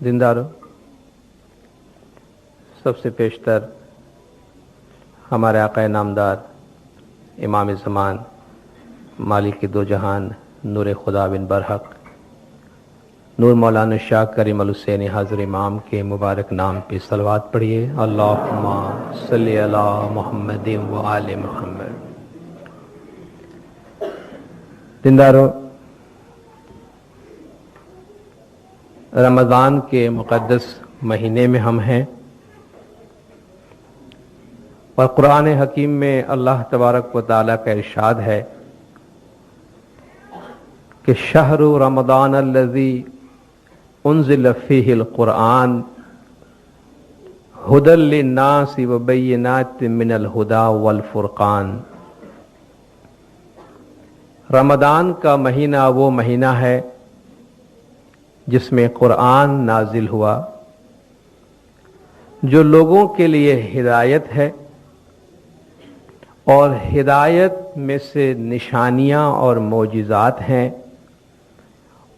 जिंदारो सबसे पेशतर हमारे आक़ा नामदार इमाम ज़मान मालिक दो जहान नूर खुदा बिन बरहक नूर मौलाना शाह करीम अल हुसैनी हाज़िर इमाम के मुबारक नाम पे सलवात पढ़िए। अल्लाहुम्मा सल्ली अला मुहम्मद व आले मुहम्मद। जिंदारो रमज़ान के मुक़द्दस महीने में हम हैं और कुरान हकीम में अल्लाह तबारक व तआला का इरशाद है कि शहरु रमज़ान अल्लज़ी उन्ज़िल फ़ीहिल क़ुरआन हुदल लिन्नासि व बय्यिनातिम मिनल हुदा वल फ़ुरक़ान। रमज़ान का महीना वो महीना है जिसमें कुरान नाजिल हुआ, जो लोगों के लिए हिदायत है और हिदायत में से निशानियां और मोजिज़ात हैं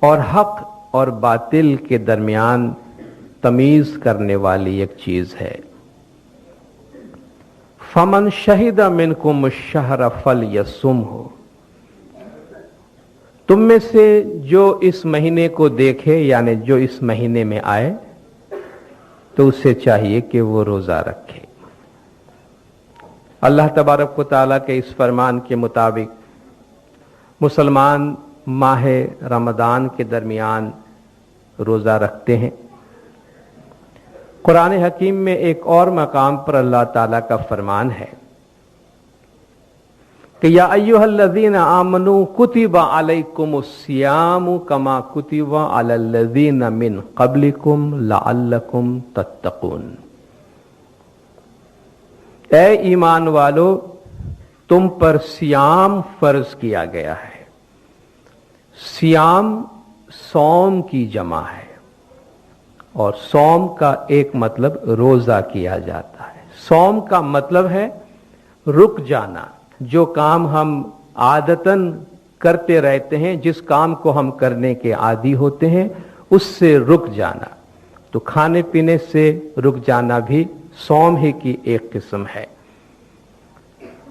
और हक और बातिल के दरमियान तमीज़ करने वाली एक चीज़ है। फमन शहिदा मिनकुम शहर फलयसुमहु, तुम में से जो इस महीने को देखे यानी जो इस महीने में आए तो उसे चाहिए कि वो रोजा रखे। अल्लाह तबारक व तआला के इस फरमान के मुताबिक मुसलमान माह रमज़ान के दरमियान रोजा रखते हैं। कुरान हकीम में एक और मकाम पर अल्लाह ताला का फरमान है कि या अय्युहल्लज़ीना आमनू कुतिबा अलैकुमुस्सियामु कमा कुतिबा अलल्लज़ीना मिन क़ब्लिकुम लअल्लकुम तत्तक़ून। ऐ ईमान वालो, तुम पर सियाम फर्ज किया गया है। सियाम सौम की जमा है और सौम का एक मतलब रोजा किया जाता है। सौम का मतलब है रुक जाना, जो काम हम आदतन करते रहते हैं, जिस काम को हम करने के आदी होते हैं उससे रुक जाना। तो खाने पीने से रुक जाना भी सौम ही की एक किस्म है।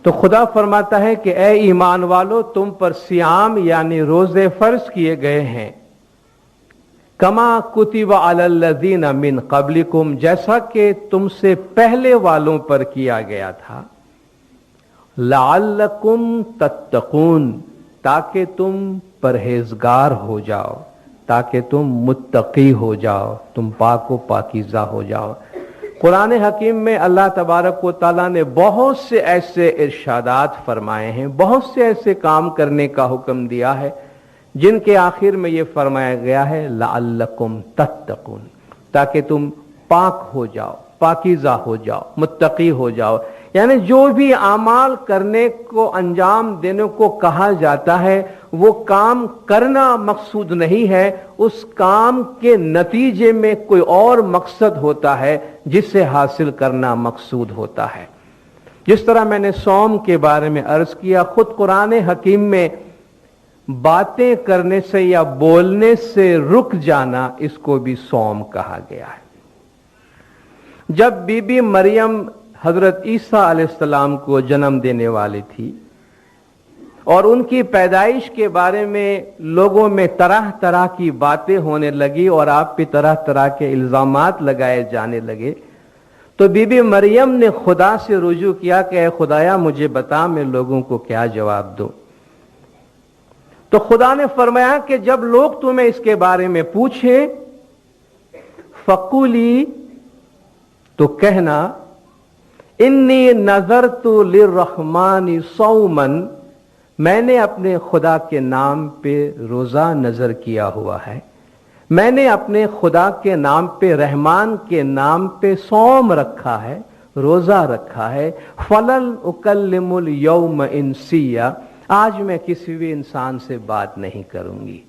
तो खुदा फरमाता है कि ए ईमान वालो, तुम पर सियाम यानी रोजे फर्ज किए गए हैं कमा कुतिबा अलल्लज़ीना मिन क़ब्लिकुम, जैसा कि तुमसे पहले वालों पर किया गया था। लअल्लकुम तत्तक़ून, ताकि तुम परहेजगार हो जाओ, ताकि तुम मुत्तकी हो जाओ, तुम पाक व पाकीज़ा हो जाओ। कुरान हकीम में अल्लाह तबारक व तआला ने बहुत से ऐसे इरशादात फरमाए हैं, बहुत से ऐसे काम करने का हुक्म दिया है जिनके आखिर में ये फरमाया गया है लअल्लकुम तत्तक़ून, ताकि तुम पाक हो जाओ, पाकीज़ा हो जाओ, मुत्तकी हो जाओ। यानी जो भी आमाल करने को अंजाम देने को कहा जाता है वो काम करना मकसूद नहीं है, उस काम के नतीजे में कोई और मकसद होता है जिसे हासिल करना मकसूद होता है। जिस तरह मैंने सौम के बारे में अर्ज किया, खुद कुरान हकीम में बातें करने से या बोलने से रुक जाना, इसको भी सौम कहा गया है। जब बीबी मरियम हजरत ईसा अलैहिस्सलाम को जन्म देने वाली थी और उनकी पैदाइश के बारे में लोगों में तरह तरह की बातें होने लगी और आप पे तरह तरह के इल्जामात लगाए जाने लगे, तो बीबी मरियम ने खुदा से रुजू किया कि ऐ खुदाया मुझे बता, मैं लोगों को क्या जवाब दूं। तो खुदा ने फरमाया कि जब लोग तुम्हें इसके बारे में पूछे फकुली, तो कहना इन्नी नज़रतु लिर्रहमानी सौमन, मैंने अपने खुदा के नाम पे रोजा नजर किया हुआ है, मैंने अपने खुदा के नाम पे, रहमान के नाम पे सौम रखा है, रोजा रखा है। फलन उकल्लिमुल यौम इंसिया, आज मैं किसी भी इंसान से बात नहीं करूंगी।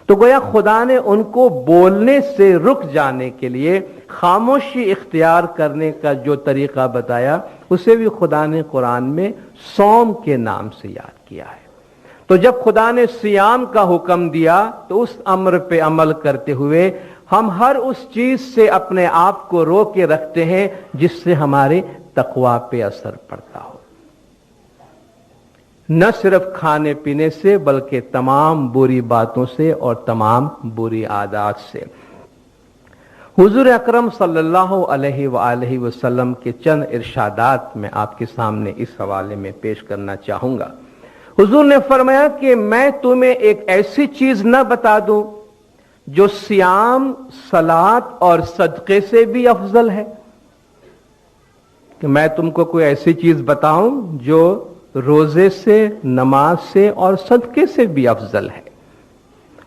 तो गोया खुदा ने उनको बोलने से रुक जाने के लिए खामोशी इख्तियार करने का जो तरीका बताया, उसे भी खुदा ने कुरान में सौम के नाम से याद किया है। तो जब खुदा ने सियाम का हुक्म दिया तो उस अम्र पे अमल करते हुए ہم ہر اس چیز سے اپنے آپ کو رو کے رکھتے ہیں جس سے ہمارے تقوی پہ اثر پڑتا ہو، نہ صرف کھانے پینے سے بلکہ تمام بری باتوں سے اور تمام بری عادات سے۔ حضور اکرم صلی اللہ علیہ وآلہ وسلم کے چند ارشادات میں آپ کے سامنے اس حوالے میں پیش کرنا چاہوں گا۔ حضور نے فرمایا کہ میں تمہیں ایک ایسی چیز نہ بتا دوں جو صیام، صلاۃ اور صدقے سے بھی افضل ہے، کہ میں تم کو کوئی ایسی چیز بتاؤں جو روزے سے، نماز سے اور صدقے سے بھی افضل ہے۔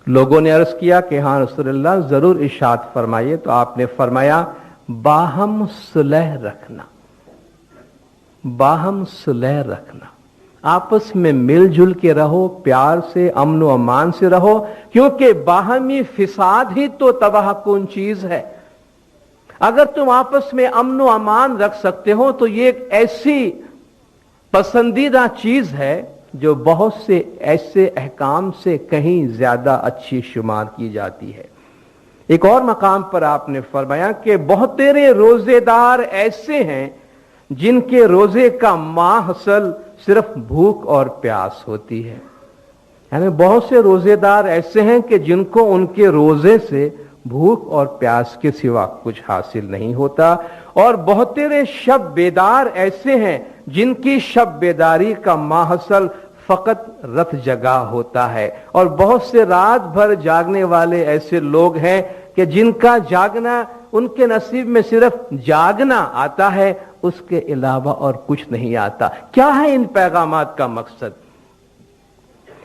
لوگوں نے عرض کیا کہ ہاں رسول اللہ ضرور ارشاد فرمائیے، تو آپ نے فرمایا باہم صلح رکھنا، باہم صلح رکھنا، آپس میں مل جل کے رہو، پیار سے، امن و امان سے رہو، کیونکہ باہمی فساد ہی تو تباہ کن چیز ہے۔ اگر تم آپس میں امن و امان رکھ سکتے ہو تو یہ ایک ایسی پسندیدہ چیز ہے جو بہت سے ایسے احکام سے کہیں زیادہ اچھی شمار کی جاتی ہے۔ ایک اور مقام پر آپ نے فرمایا کہ بہت تیرے روزے دار ایسے ہیں جن کے روزے کا ماحصل صرف بھوک اور پیاس ہوتی ہے، یعنی بہت سے روزے دار ایسے ہیں کہ جن کو ان کے روزے سے بھوک اور پیاس کے سوا کچھ حاصل نہیں ہوتا، اور بہت تیرے شب بیدار ایسے ہیں جن کی شب بیداری کا ماحصل فقط رت جگا ہوتا ہے، اور بہت سے رات بھر جاگنے والے ایسے لوگ ہیں کہ جن کا جاگنا ان کے نصیب میں صرف جاگنا آتا ہے، اس کے علاوہ اور کچھ نہیں آتا۔ کیا ہے ان پیغامات کا مقصد؟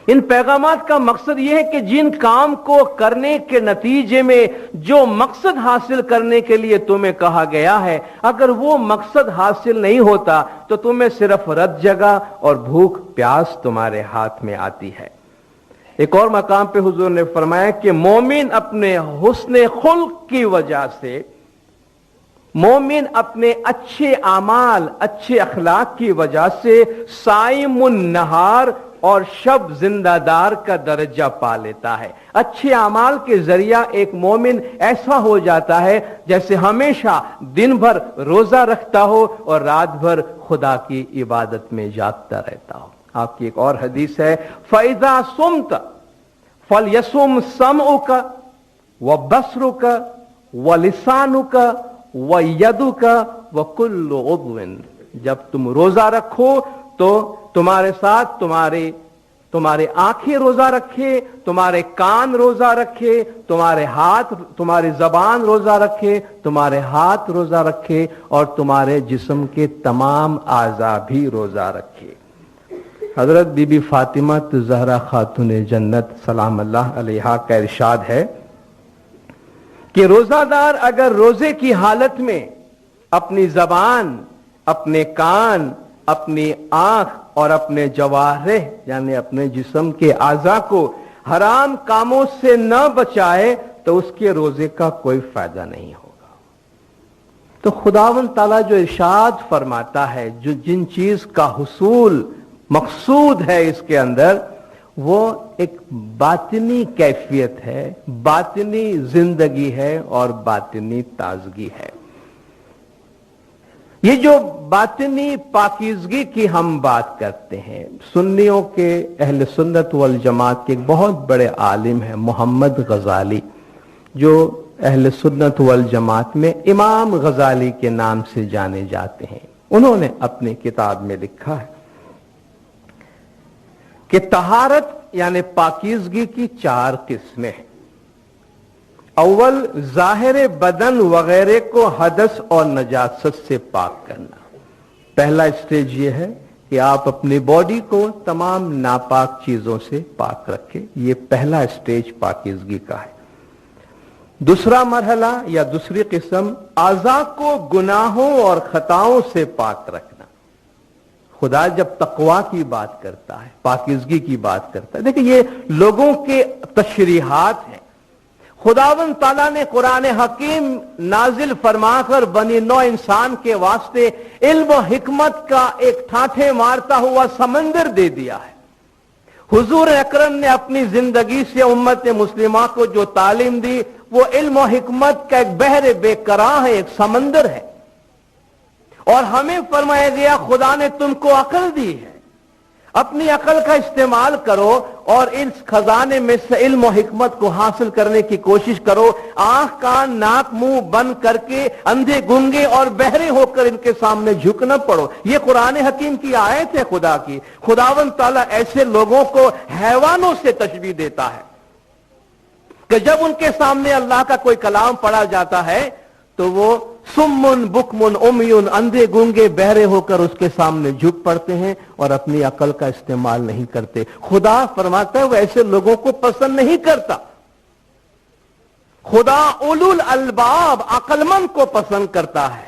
ان پیغامات کا مقصد یہ ہے کہ جن کام کو کرنے کے نتیجے میں جو مقصد حاصل کرنے کے لیے تمہیں کہا گیا ہے، اگر وہ مقصد حاصل نہیں ہوتا تو تمہیں صرف رت جگہ اور بھوک پیاس تمہارے ہاتھ میں آتی ہے۔ ایک اور مقام پہ حضور نے فرمایا کہ مومن اپنے حسن خلق کی وجہ سے، مومن اپنے اچھے اعمال، اچھے اخلاق کی وجہ سے صائم النہار اور شب زندہ دار کا درجہ پا لیتا ہے۔ اچھے اعمال کے ذریعہ ایک مومن ایسا ہو جاتا ہے جیسے ہمیشہ دن بھر روزہ رکھتا ہو اور رات بھر خدا کی عبادت میں جاگتا رہتا ہو۔ آپ کی ایک اور حدیث ہے فَإِذَا صُمْتَ فَلْيَصُمْ سَمْعُكَ وَبَصَرُكَ وَلِسَانُكَ وَيَدُكَ وَكُلُّ عُضْوٍ، جب تم روزہ رکھو تو تمہارے ساتھ تمہارے آنکھیں روزہ رکھے، تمہارے کان روزہ رکھے، تمہارے ہاتھ، تمہاری زبان روزہ رکھے، تمہارے ہاتھ روزہ رکھے، اور تمہارے جسم کے تمام اعضاء بھی روزہ رکھے۔ حضرت بی بی فاطمہ زہرا خاتون جنت سلام اللہ علیہا کا ارشاد ہے کہ روزہ دار اگر روزے کی حالت میں اپنی زبان، اپنے کان، اپنی آنکھ اور اپنے جوارح یعنی اپنے جسم کے اعضاء کو حرام کاموں سے نہ بچائے تو اس کے روزے کا کوئی فائدہ نہیں ہوگا۔ تو خداوند تعالیٰ جو ارشاد فرماتا ہے، جو جن چیز کا حصول مقصود ہے اس کے اندر، وہ ایک باطنی کیفیت ہے، باطنی زندگی ہے اور باطنی تازگی ہے۔ یہ جو باطنی پاکیزگی کی ہم بات کرتے ہیں، سنیوں کے، اہل سنت والجماعت کے ایک بہت بڑے عالم ہیں محمد غزالی، جو اہل سنت والجماعت میں امام غزالی کے نام سے جانے جاتے ہیں۔ انہوں نے اپنی کتاب میں لکھا ہے کہ طہارت یعنی پاکیزگی کی 4 قسمیں ہیں۔ اول، ظاہر بدن وغیرہ کو حدث اور نجاست سے پاک کرنا۔ پہلا اسٹیج یہ ہے کہ آپ اپنی باڈی کو تمام ناپاک چیزوں سے پاک رکھیں، یہ پہلا اسٹیج پاکیزگی کا ہے۔ دوسرا مرحلہ یا دوسری قسم، اعضاء کو گناہوں اور خطاؤں سے پاک رکھنا۔ خدا جب تقوی کی بات کرتا ہے، پاکیزگی کی بات کرتا ہے، دیکھیں یہ لوگوں کے تشریحات ہیں۔ خداوند تعالیٰ نے قرآن حکیم نازل فرما کر بنی نوع انسان کے واسطے علم و حکمت کا ایک ٹھاٹھے مارتا ہوا سمندر دے دیا ہے۔ حضور اکرم نے اپنی زندگی سے امت مسلمہ کو جو تعلیم دی وہ علم و حکمت کا ایک بحر بے کراں ہے، ایک سمندر ہے، اور ہمیں فرمایا گیا خدا نے تم کو عقل دی ہے، اپنی عقل کا استعمال کرو اور اس خزانے میں سے علم و حکمت کو حاصل کرنے کی کوشش کرو۔ آنکھ کان ناک منہ بند کر کے اندھے گنگے اور بہرے ہو کر ان کے سامنے جھک نہ پڑو۔ یہ قرآن حکیم کی آیت ہے خدا کی۔ خداوند تعالیٰ ایسے لوگوں کو حیوانوں سے تشبیہ دیتا ہے کہ جب ان کے سامنے اللہ کا کوئی کلام پڑھا جاتا ہے تو وہ سمن بکمن امیون اندھے گونگے بہرے ہو کر اس کے سامنے جھک پڑتے ہیں اور اپنی عقل کا استعمال نہیں کرتے۔ خدا فرماتا ہے وہ ایسے لوگوں کو پسند نہیں کرتا۔ خدا اولو الالباب عقل مند کو پسند کرتا ہے۔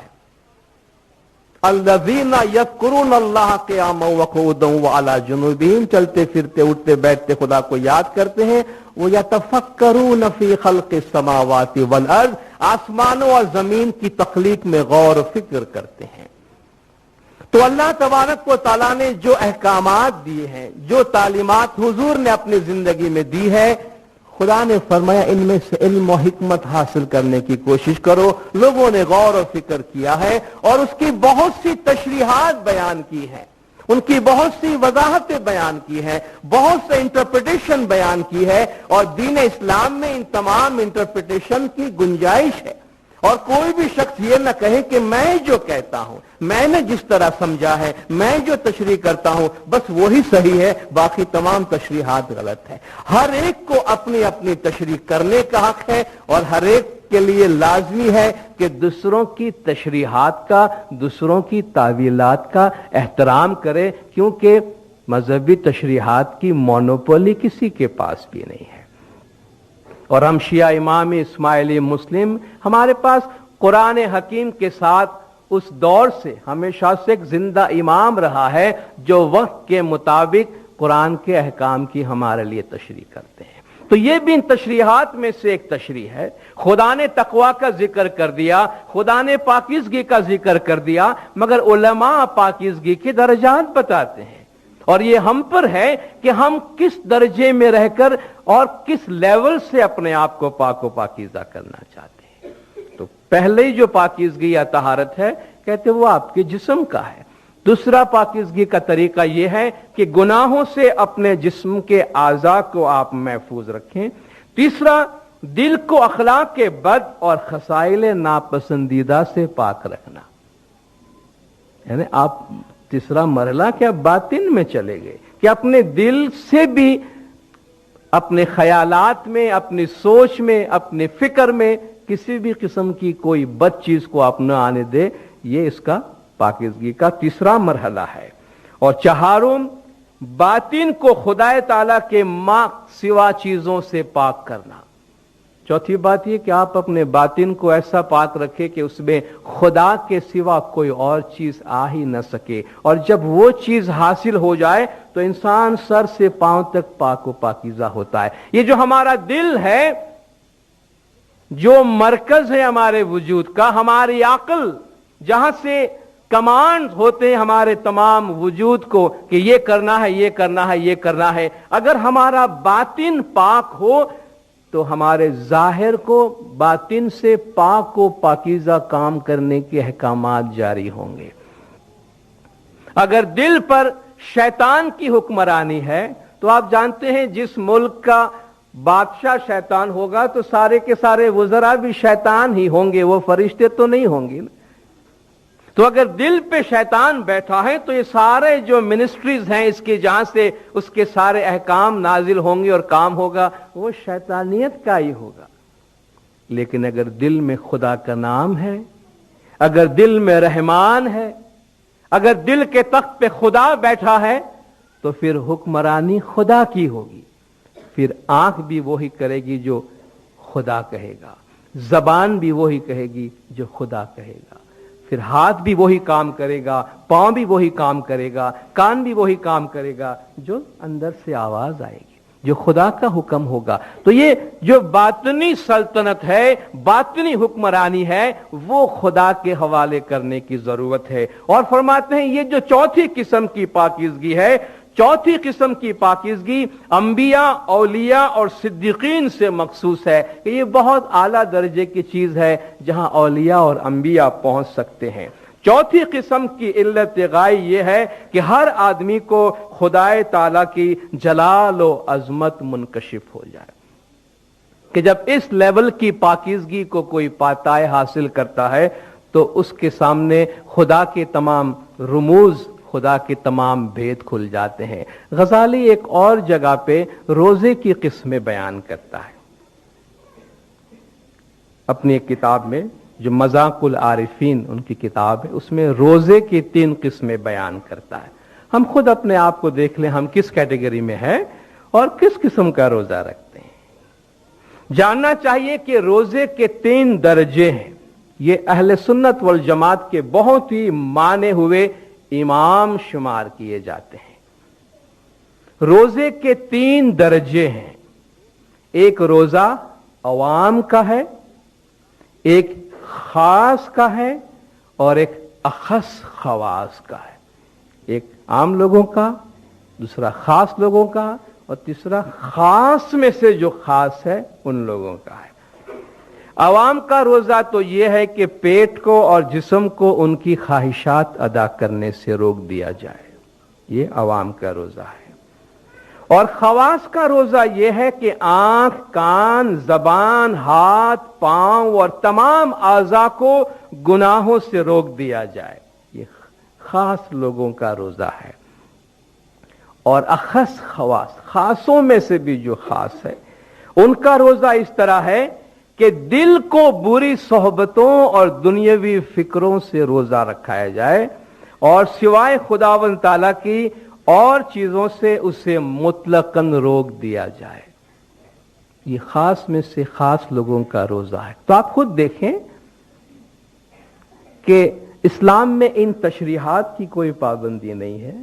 الذین یذکرون اللہ قیاما وقعودا وعلی جنوبہم، چلتے پھرتے اٹھتے بیٹھتے خدا کو یاد کرتے ہیں۔ وَيَتَفَكَّرُونَ فِي خَلْقِ السَّمَاوَاتِ وَالْأَرْضِ، آسمانوں اور زمین کی تخلیق میں غور و فکر کرتے ہیں۔ تو اللہ تبارک و تعالیٰ نے جو احکامات دیے ہیں، جو تعلیمات حضور نے اپنی زندگی میں دی ہے، خدا نے فرمایا ان میں سے علم و حکمت حاصل کرنے کی کوشش کرو۔ لوگوں نے غور و فکر کیا ہے اور اس کی بہت سی تشریحات بیان کی ہیں، ان کی بہت سی وضاحتیں بیان کی ہیں، بہت سے انٹرپریٹیشن بیان کی ہے، اور دین اسلام میں ان تمام انٹرپریٹیشن کی گنجائش ہے۔ اور کوئی بھی شخص یہ نہ کہے کہ میں جو کہتا ہوں، میں نے جس طرح سمجھا ہے، میں جو تشریح کرتا ہوں بس وہی صحیح ہے، باقی تمام تشریحات غلط ہے۔ ہر ایک کو اپنی اپنی تشریح کرنے کا حق ہے، اور ہر ایک کے لیے لازمی ہے کہ دوسروں کی تشریحات کا، دوسروں کی تعویلات کا احترام کرے، کیونکہ مذہبی تشریحات کی مونوپولی کسی کے پاس بھی نہیں ہے۔ اور ہم شیعہ امام اسماعیلی مسلم، ہمارے پاس قرآن حکیم کے ساتھ اس دور سے ہمیشہ سے ایک زندہ امام رہا ہے جو وقت کے مطابق قرآن کے احکام کی ہمارے لیے تشریح کرتے ہیں۔ تو یہ بھی ان تشریحات میں سے ایک تشریح ہے۔ خدا نے تقوی کا ذکر کر دیا، خدا نے پاکیزگی کا ذکر کر دیا، مگر علماء پاکیزگی کے درجات بتاتے ہیں، اور یہ ہم پر ہے کہ ہم کس درجے میں رہ کر اور کس لیول سے اپنے آپ کو پاک و پاکیزہ کرنا چاہتے ہیں۔ تو پہلے جو پاکیزگی یا طہارت ہے، کہتے وہ آپ کے جسم کا ہے۔ دوسرا پاکیزگی کا طریقہ یہ ہے کہ گناہوں سے اپنے جسم کے اعضاء کو آپ محفوظ رکھیں۔ تیسرا، دل کو اخلاق کے بد اور خصائل ناپسندیدہ سے پاک رکھنا، یعنی آپ تیسرا مرحلہ کیا باطن میں چلے گئے کہ اپنے دل سے بھی، اپنے خیالات میں، اپنی سوچ میں، اپنے فکر میں کسی بھی قسم کی کوئی بد چیز کو آپ نہ آنے دے۔ یہ اس کا پاکیزگی کا تیسرا مرحلہ ہے۔ اور چہارم، باطن کو خدا تعالیٰ کے ماں سوا چیزوں سے پاک کرنا۔ چوتھی بات یہ کہ آپ اپنے باطن کو ایسا پاک رکھے کہ اس میں خدا کے سوا کوئی اور چیز آ ہی نہ سکے، اور جب وہ چیز حاصل ہو جائے تو انسان سر سے پاؤں تک پاک و پاکیزہ ہوتا ہے۔ یہ جو ہمارا دل ہے، جو مرکز ہے ہمارے وجود کا، ہماری عقل جہاں سے کمانڈ ہوتے ہیں ہمارے تمام وجود کو کہ یہ کرنا ہے، یہ کرنا ہے، یہ کرنا ہے، اگر ہمارا باطن پاک ہو تو ہمارے ظاہر کو باطن سے پاک و پاکیزہ کام کرنے کے احکامات جاری ہوں گے۔ اگر دل پر شیطان کی حکمرانی ہے تو آپ جانتے ہیں جس ملک کا بادشاہ شیطان ہوگا تو سارے کے سارے وزراء بھی شیطان ہی ہوں گے، وہ فرشتے تو نہیں ہوں گے نا۔ تو اگر دل پہ شیطان بیٹھا ہے تو یہ سارے جو منسٹریز ہیں اس کے جہاں سے اس کے سارے احکام نازل ہوں گے اور کام ہوگا وہ شیطانیت کا ہی ہوگا۔ لیکن اگر دل میں خدا کا نام ہے، اگر دل میں رحمان ہے، اگر دل کے تخت پہ خدا بیٹھا ہے تو پھر حکمرانی خدا کی ہوگی۔ پھر آنکھ بھی وہی کرے گی جو خدا کہے گا، زبان بھی وہی کہے گی جو خدا کہے گا، پھر ہاتھ بھی وہی کام کرے گا، پاؤں بھی وہی کام کرے گا، کان بھی وہی کام کرے گا جو اندر سے آواز آئے گی، جو خدا کا حکم ہوگا۔ تو یہ جو باطنی سلطنت ہے، باطنی حکمرانی ہے، وہ خدا کے حوالے کرنے کی ضرورت ہے۔ اور فرماتے ہیں یہ جو چوتھی قسم کی پاکیزگی ہے चौथी किस्म की पाकीज़गी अंबिया, औलिया और सिद्दीकीन से मखसूस है कि ये बहुत आला दर्जे की चीज है जहां औलिया और अंबिया पहुंच सकते हैं। चौथी किस्म की इल्लत गाय ये है कि हर आदमी को खुदाए ताला की जलाल व अजमत मुनकशिफ हो जाए, कि जब इस लेवल की पाकीज़गी को कोई पाताए हासिल करता है तो उसके सामने खुदा के तमाम रुमूज, खुदा के तमाम भेद खुल जाते हैं। गजाली एक और जगह पे रोजे की किस्में बयान करता है अपनी एक किताब में, जो मज़ाकुल आरिफीन उनकी किताब है, उसमें रोजे की 3 किस्में बयान करता है। हम खुद अपने आप को देख लें, हम किस कैटेगरी में हैं और किस किस्म का रोजा रखते हैं। जानना चाहिए कि रोजे के 3 दर्जे हैं। ये अहले सुन्नत वल जमात के बहुत ही माने हुए इमाम शुमार किए जाते हैं। रोजे के 3 दर्जे हैं। एक रोजा अवाम का है, एक खास का है और एक अखस खवास का है। एक आम लोगों का, दूसरा खास लोगों का और तीसरा खास में से जो खास है उन लोगों का है। अवाम का रोजा तो यह है कि पेट को और जिस्म को उनकी ख्वाहिशात अदा करने से रोक दिया जाए, ये अवाम का रोजा है। और खवास का रोजा यह है कि आंख, कान, जबान, हाथ, पांव और तमाम आज़ा को गुनाहों से रोक दिया जाए, ये खास लोगों का रोजा है। और अखस खवास, खासों में से भी जो खास है, उनका रोजा इस तरह है कि दिल को बुरी सोहबतों और दुनियावी फिक्रों से रोजा रखाया जाए और सिवाय खुदावंद ताला की और चीजों से उसे मुतलकन रोक दिया जाए। ये खास में से खास लोगों का रोजा है। तो आप खुद देखें कि इस्लाम में इन तशरीहात की कोई पाबंदी नहीं है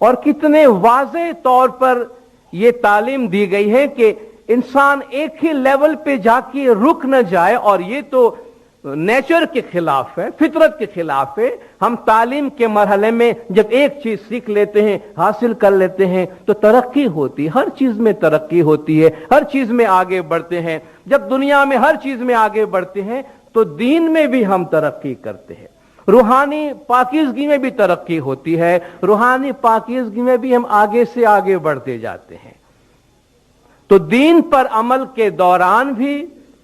और कितने वाज़ेह तौर पर यह तालीम दी गई है कि इंसान एक ही लेवल पे जाके रुक न जाए। और ये तो नेचर के खिलाफ है, फितरत के खिलाफ है। हम तालीम के मरहले में जब एक चीज सीख लेते हैं, हासिल कर लेते हैं, तो तरक्की होती है, हर चीज में तरक्की होती है, हर चीज में आगे बढ़ते हैं। जब दुनिया में हर चीज में आगे बढ़ते हैं तो दीन में भी हम तरक्की करते हैं, रूहानी पाकीज़गी में भी तरक्की होती है, रूहानी पाकीज़गी में भी हम आगे से आगे बढ़ते जाते हैं। तो दीन पर अमल के दौरान भी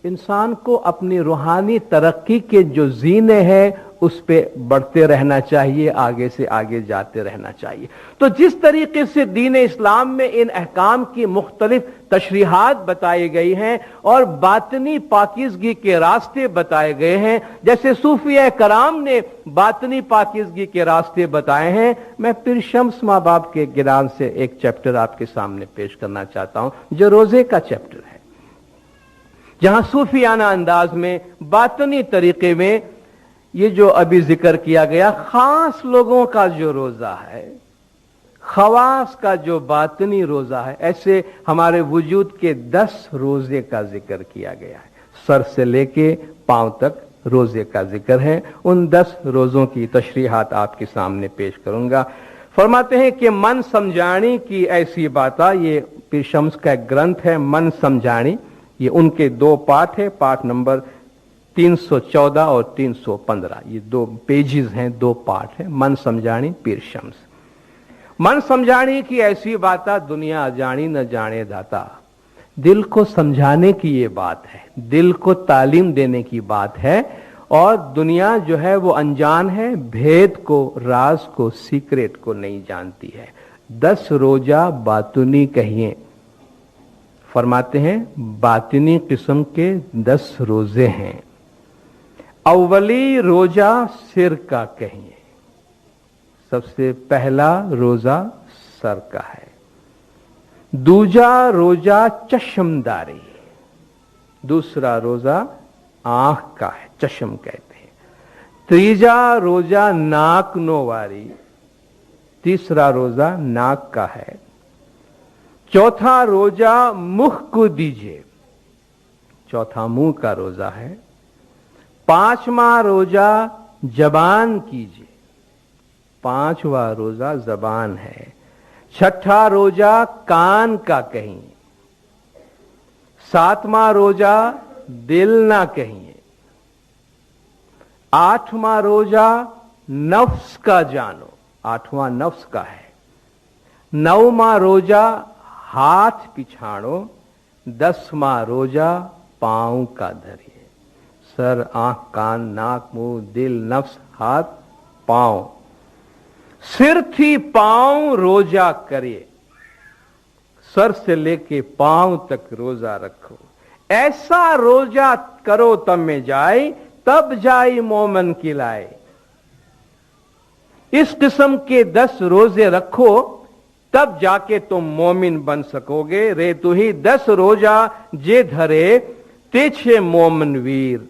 इंसान को अपनी रूहानी तरक्की के जो जीने हैं उस पे बढ़ते रहना चाहिए, आगे से आगे जाते रहना चाहिए। तो जिस तरीके से दीन इस्लाम में इन अहकाम की मुख्तलिफ तशरीहात बताई गई हैं और बातनी पाकीज़गी के रास्ते बताए गए हैं, जैसे सूफिया कराम ने बातनी पाकीज़गी के रास्ते बताए हैं, मैं पीर शम्स माँ बाप के गिरान से एक चैप्टर आपके सामने पेश करना चाहता हूं, जो रोजे का चैप्टर है, जहां सूफियाना अंदाज में बातनी तरीके में ये जो अभी जिक्र किया गया खास लोगों का जो रोजा है, खवास का जो बातनी रोजा है, ऐसे हमारे वजूद के 10 रोजे का जिक्र किया गया है। सर से लेके पांव तक रोजे का जिक्र है। उन 10 रोजों की तशरीहात आपके सामने पेश करूंगा। फरमाते हैं कि मन समझानी की ऐसी बाता, ये पीर शम्स का एक ग्रंथ है मन समझानी, ये उनके 2 पाठ है, पाठ नंबर 314 और 315, ये 2 पेजेस हैं, 2 पाठ है। मन समझानी पीर शम्स। मन समझानी की ऐसी बाता दुनिया जानी न जाने दाता। दिल को समझाने की ये बात है, दिल को तालीम देने की बात है, और दुनिया जो है वो अनजान है, भेद को, राज को, सीक्रेट को नहीं जानती है। 10 रोजा बातुनी कहिए, फरमाते हैं बातिनी किस्म के 10 रोजे हैं। अव्वली रोजा सिर का कहिए, सबसे पहला रोजा सर का है। दूजा रोजा चश्मदारी, दूसरा रोजा आंख का है, चश्म कहते हैं। तीजा रोजा नाक नोवारी, तीसरा रोजा नाक का है। चौथा रोजा मुख को दीजिए, चौथा मुंह का रोजा है। 5वां रोजा जबान कीजिए, 5वां रोजा जबान है। छठा रोजा कान का कहिए, 7वां रोजा दिल ना कहिए, 8वां रोजा नफ्स का जानो, 8वां नफ्स का है, 9वां रोजा हाथ पिछाड़ो, 10वां रोजा पांव का धरिए। सर, आंख, कान, नाक, मुंह, दिल, नफ्स, हाथ, पांव, सिर थी पांव रोजा करिए, सर से लेके पांव तक रोजा रखो। ऐसा रोजा करो तब में जाए, तब जाई मोमन की लाए। इस किस्म के 10 रोजे रखो, तब जाके तुम मोमिन बन सकोगे। रे तू ही 10 रोजा जे धरे, तेछे मोमन वीर।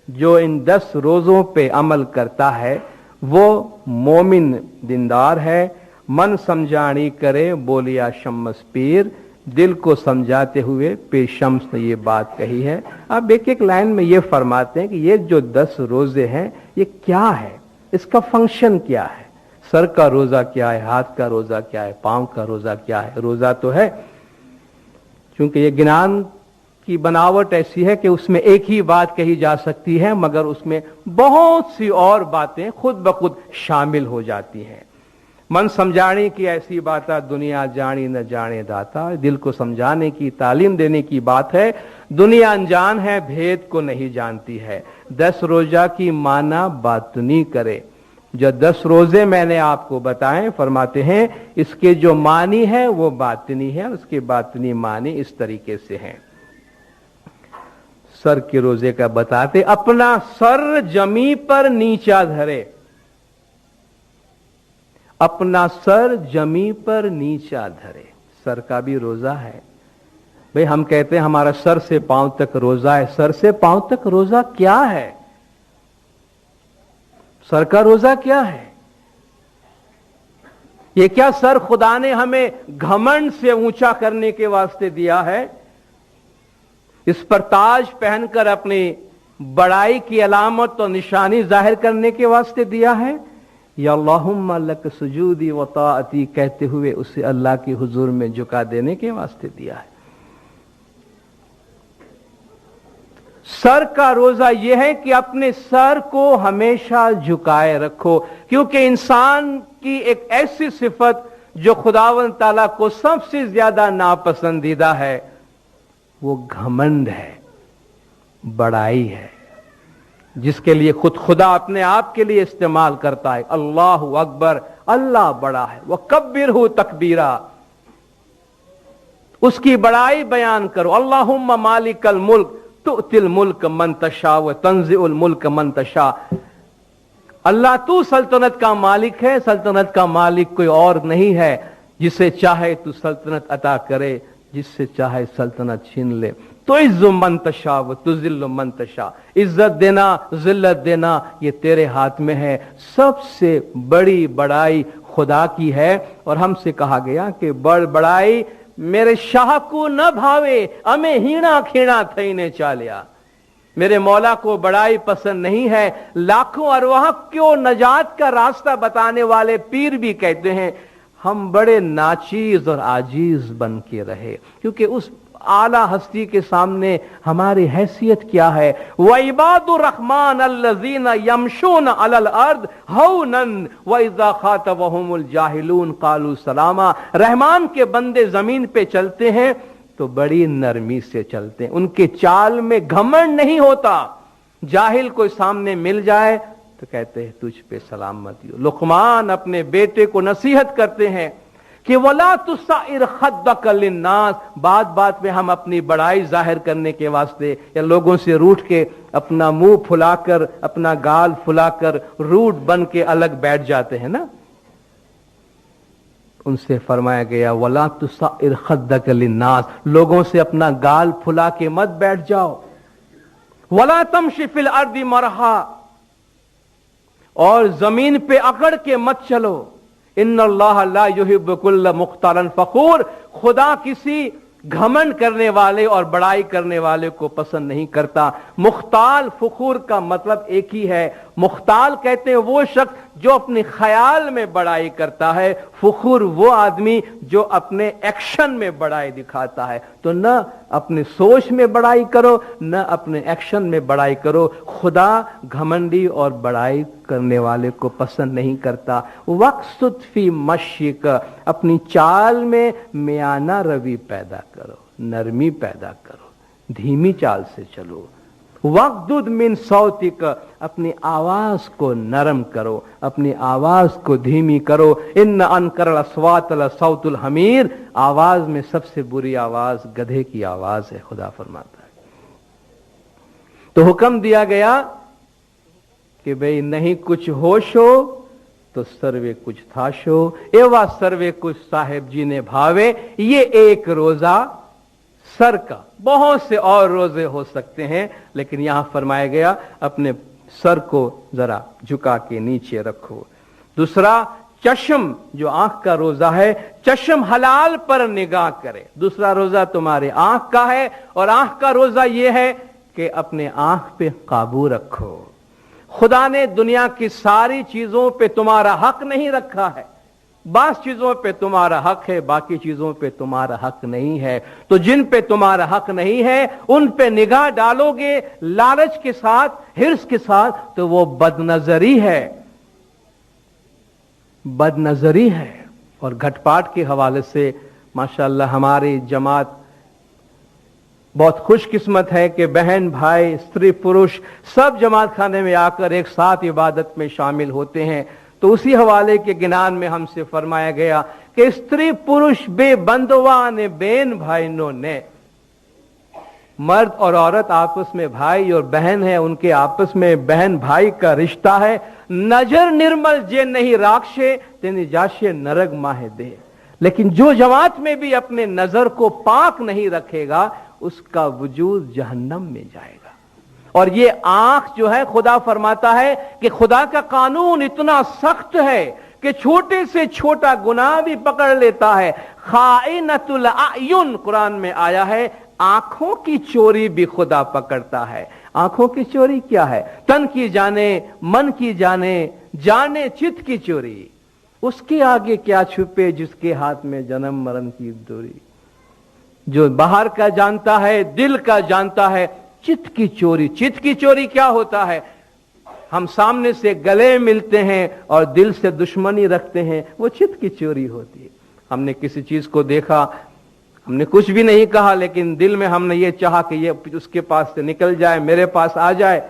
जो इन 10 रोजों पे अमल करता है वो मोमिन दीनदार है। मन समझानी करे बोलिया शम्स पीर, दिल को समझाते हुए पीर शम्स ने ये बात कही है। अब एक एक लाइन में ये फरमाते हैं कि ये जो 10 रोजे हैं ये क्या है, इसका फंक्शन क्या है। सर का रोजा क्या है, हाथ का रोजा क्या है, पांव का रोजा क्या है। रोजा तो है, क्योंकि ये ज्ञान की बनावट ऐसी है कि उसमें एक ही बात कही जा सकती है, मगर उसमें बहुत सी और बातें खुद ब खुद शामिल हो जाती हैं। मन समझाने की ऐसी बात है, दुनिया जानी न जाने दाता। दिल को समझाने की, तालीम देने की बात है। दुनिया अनजान है, भेद को नहीं जानती है। 10 रोजा की माना बातनी करे। जो 10 रोजे मैंने आपको बताएं, फरमाते हैं इसके जो मानी है वो बातनी है, उसके बातनी मानी इस तरीके से हैं। सर के रोजे का बताते, अपना सर जमी पर नीचा धरे। अपना सर जमी पर नीचा धरे, सर का भी रोजा है। भाई हम कहते हैं हमारा सर से पांव तक रोजा है। सर से पांव तक रोजा क्या है? सर का रोजा क्या है? ये क्या सर खुदा ने हमें घमंड से ऊंचा करने के वास्ते दिया है? इस पर ताज पहनकर अपनी बड़ाई की अलामत और निशानी जाहिर करने के वास्ते दिया है, या अल्लाहुम्मा लक सुजूदी व ताअती कहते हुए उसे अल्लाह के हुजूर में झुका देने के वास्ते दिया है? सर का रोजा यह है कि अपने सर को हमेशा झुकाए रखो, क्योंकि इंसान की एक ऐसी सिफत जो खुदावंद ताला को सबसे ज्यादा नापसंदीदा है वो घमंड है, बड़ाई है, जिसके लिए खुद खुदा अपने आप के लिए इस्तेमाल करता है। अल्लाह अकबर, अल्लाह बड़ा है। वह कब्बिरहु तकबीरा, उसकी बड़ाई बयान करो। अल्लाहुम्मा मालिकल मुल्क तुतिल मुल्क मन तशा व तंजिउल मुल्क मन तशा। अल्लाह तू सल्तनत का मालिक है, सल्तनत का मालिक कोई और नहीं है। जिसे चाहे तू सल्तनत अता करे, जिससे चाहे सल्तनत छीन ले। तो इज्जु मन तशा व तुजिल्लु मन तशा, इज्जत देना जिल्लत देना ये तेरे हाथ में है। सबसे बड़ी बड़ाई खुदा की है। और हमसे कहा गया कि बड़ाई मेरे शाह को न भावे, अमे हीणा खीणा थईने चालिया। मेरे मौला को बड़ाई पसंद नहीं है। लाखों अरवाह को नजात का रास्ता बताने वाले पीर भी कहते हैं हम बड़े नाचीज और आजीज बन के रहे, क्योंकि उस आला हस्ती के सामने हमारी हैसियत क्या है। व इबादुर रहमान अल्लज़ीना यमशून अलल अर्द हौनन व इज़ा खातबहुमुल जाहिलून क़ालू सलामा। रहमान के बंदे जमीन पे चलते हैं तो बड़ी नरमी से चलते हैं, उनके चाल में घमंड नहीं होता। जाहिल कोई सामने मिल जाए तो कहते हैं तुझ पे सलामती हो। लुकमान अपने बेटे को नसीहत करते हैं कि वला तुसाइर खद्दक लिन्नास। बात बात में हम अपनी बड़ाई जाहिर करने के वास्ते या लोगों से रूठ के अपना मुंह फुलाकर, अपना गाल फुलाकर रूठ बन के अलग बैठ जाते हैं ना। उनसे फरमाया गया वला तुसाइर खद्दक लिन्नास, लोगों से अपना गाल फुला के मत बैठ जाओ। वला तमशी फिल अर्दी मरहा, और जमीन पे अकड़ के मत चलो। इन्नल्लाह ला युहिब्बु कुल्ल मुख्तालन फखूर, खुदा किसी घमंड करने वाले और बड़ाई करने वाले को पसंद नहीं करता। मुख्ताल फखूर का मतलब एक ही है। मुख्ताल कहते हैं वो शख्स جو اپنے خیال میں بڑائی کرتا ہے، فخور وہ آدمی جو اپنے ایکشن میں بڑائی دکھاتا ہے۔ تو نہ اپنے سوچ میں بڑائی کرو، نہ اپنے ایکشن میں بڑائی کرو۔ خدا گھمنڈی اور بڑائی کرنے والے کو پسند نہیں کرتا۔ وقصد فی مشیک، اپنی چال میں میانہ روی پیدا کرو، نرمی پیدا کرو، دھیمی چال سے چلو۔ وَغْضُضْ مِنْ صَوْتِكَ، اپنی آواز کو نرم کرو، اپنی آواز کو دھیمی کرو۔ إِنَّ أَنْكَرَ الْأَصْوَاتِ لَصَوْتُ الْحَمِيرِ، آواز میں سب سے بری آواز گدھے کی آواز ہے، خدا فرماتا ہے۔ تو حکم دیا گیا کہ بھئی نہیں کچھ ہوش ہو تو سروے کچھ تھاشو، ایوا سروے کچھ صاحب جی نے بھاوے۔ یہ ایک روزہ سر کا، بہت سے اور روزے ہو سکتے ہیں، لیکن یہاں فرمایا گیا اپنے سر کو ذرا جھکا کے نیچے رکھو۔ دوسرا، چشم، جو آنکھ کا روزہ ہے، چشم حلال پر نگاہ کرے۔ دوسرا روزہ تمہارے آنکھ کا ہے، اور آنکھ کا روزہ یہ ہے کہ اپنے آنکھ پہ قابو رکھو۔ خدا نے دنیا کی ساری چیزوں پہ تمہارا حق نہیں رکھا ہے، بعض چیزوں پہ تمہارا حق ہے، باقی چیزوں پہ تمہارا حق نہیں ہے۔ تو جن پہ تمہارا حق نہیں ہے ان پہ نگاہ ڈالو گے لالچ کے ساتھ، حرص کے ساتھ، تو وہ بد نظری ہے، بد نظری ہے۔ اور گھٹ پاٹ کے حوالے سے ماشاءاللہ ہماری جماعت بہت خوش قسمت ہے کہ بہن بھائی استری پروش سب جماعت خانے میں آ کر ایک ساتھ عبادت میں شامل ہوتے ہیں۔ تو اسی حوالے کے گنان میں ہم سے فرمایا گیا کہ استری پروش بے بندوان بین بھائنوں نے، مرد اور عورت آپس میں بھائی اور بہن ہیں، ان کے آپس میں بہن بھائی کا رشتہ ہے۔ نجر نرمل جے نہیں راکشے تینی جاشے نرگ ماہ دے، لیکن جو جماعت میں بھی اپنے نظر کو پاک نہیں رکھے گا اس کا وجود جہنم میں جائے گا۔ اور یہ آنکھ جو ہے، خدا فرماتا ہے کہ خدا کا قانون اتنا سخت ہے کہ چھوٹے سے چھوٹا گناہ بھی پکڑ لیتا ہے۔ خائنۃ الاعین قرآن میں آیا ہے، آنکھوں کی چوری بھی خدا پکڑتا ہے۔ آنکھوں کی چوری کیا ہے؟ تن کی جانے، من کی جانے، جانے چت کی چوری۔ اس کے آگے کیا چھپے جس کے ہاتھ میں جنم مرن کی دوری۔ جو باہر کا جانتا ہے، دل کا جانتا ہے۔ چت کی چوری، چت کی چوری کیا ہوتا ہے؟ ہم سامنے سے گلے ملتے ہیں اور دل سے دشمنی رکھتے ہیں، وہ چت کی چوری ہوتی ہے۔ ہم نے کسی چیز کو دیکھا، ہم نے کچھ بھی نہیں کہا، لیکن دل میں ہم نے یہ چاہا کہ یہ اس کے پاس سے نکل جائے، میرے پاس آ جائے،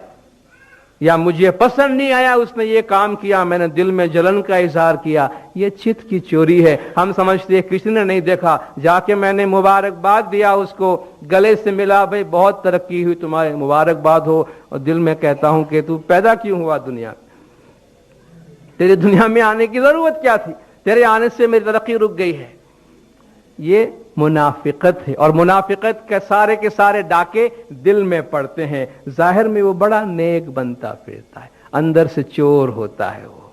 یا مجھے پسند نہیں آیا اس نے یہ کام کیا، میں نے دل میں جلن کا اظہار کیا، یہ چت کی چوری ہے۔ ہم سمجھتے ہیں کسی نے نہیں دیکھا، جا کے میں نے مبارکباد دیا، اس کو گلے سے ملا، بھئی بہت ترقی ہوئی، تمہاری مبارکباد ہو، اور دل میں کہتا ہوں کہ تو پیدا کیوں ہوا دنیا میں؟ تیرے دنیا میں آنے کی ضرورت کیا تھی؟ تیرے آنے سے میری ترقی رک گئی ہے۔ یہ منافقت ہے، اور منافقت کے سارے ڈاکے دل میں پڑتے ہیں۔ ظاہر میں وہ بڑا نیک بنتا پھرتا ہے، اندر سے چور ہوتا ہے وہ۔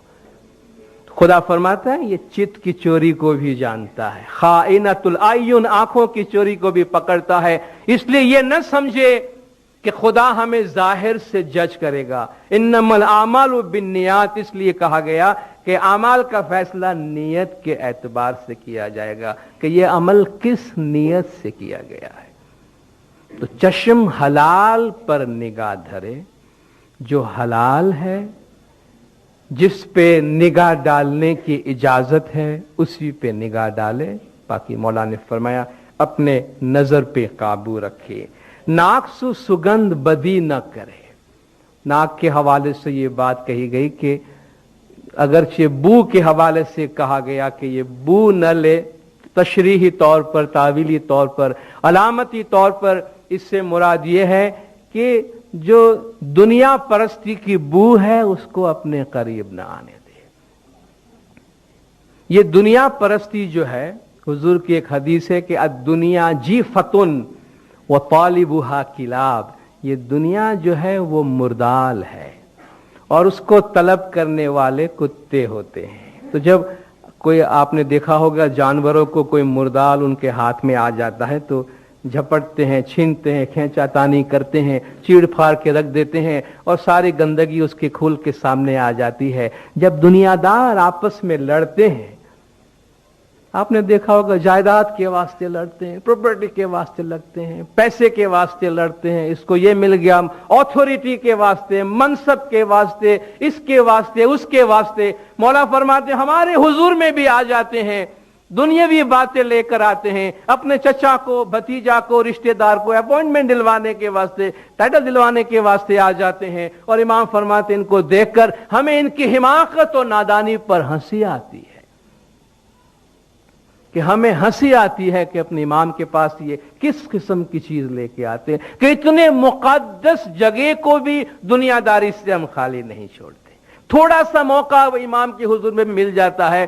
خدا فرماتا ہے یہ چت کی چوری کو بھی جانتا ہے، خائنۃ الاعین، آنکھوں کی چوری کو بھی پکڑتا ہے۔ اس لیے یہ نہ سمجھے کہ خدا ہمیں ظاہر سے جج کرے گا۔ انما الاعمال بالنیات، اس لیے کہا گیا کہ اعمال کا فیصلہ نیت کے اعتبار سے کیا جائے گا کہ یہ عمل کس نیت سے کیا گیا ہے۔ تو چشم حلال پر نگاہ دھرے، جو حلال ہے، جس پہ نگاہ ڈالنے کی اجازت ہے اسی پہ نگاہ ڈالے۔ باقی مولا نے فرمایا اپنے نظر پہ قابو رکھے، ناک سو سگندھ بدی نہ کرے۔ ناک کے حوالے سے یہ بات کہی گئی کہ اگرچہ بو کے حوالے سے کہا گیا کہ یہ بو نہ لے، تشریحی طور پر، تعویلی طور پر، علامتی طور پر اس سے مراد یہ ہے کہ جو دنیا پرستی کی بو ہے اس کو اپنے قریب نہ آنے دے۔ یہ دنیا پرستی جو ہے، حضور کی ایک حدیث ہے کہ الدنیا جیفتن وطالبها کلاب، یہ دنیا جو ہے وہ مردال ہے اور اس کو طلب کرنے والے کتے ہوتے ہیں۔ تو جب کوئی، آپ نے دیکھا ہوگا جانوروں کو کوئی مردال ان کے ہاتھ میں آ جاتا ہے تو झपटते हैं, छीनते हैं, खींचातानी करते हैं, चीड़ फाड़ के रख देते हैं और सारी गंदगी उसके खुल के सामने आ जाती है। जब दुनियादार आपस में लड़ते हैं, आपने देखा होगा जायदाद के वास्ते लड़ते हैं, प्रॉपर्टी के वास्ते लड़ते हैं, पैसे के वास्ते लड़ते हैं, इसको ये मिल गया, अथॉरिटी के वास्ते, मनसब के वास्ते, इसके वास्ते, उसके वास्ते। मौला फरमाते हमारे हुजूर में भी आ जाते हैं, दुनियावी बातें लेकर आते हैं, अपने चचा को, भतीजा को, रिश्तेदार को अपॉइंटमेंट दिलवाने के वास्ते, टाइटल दिलवाने के वास्ते आ जाते हैं। और इमाम फरमाते इनको देखकर हमें इनकी हिमाकत और नादानी पर हंसी आती है, कि हमें हंसी आती है कि अपने इमाम के पास ये किस किस्म की चीज लेके आते हैं कि इतने मुकद्दस जगह को भी दुनियादारी से हम खाली नहीं छोड़ते। थोड़ा सा मौका इमाम के हुजूर में मिल जाता है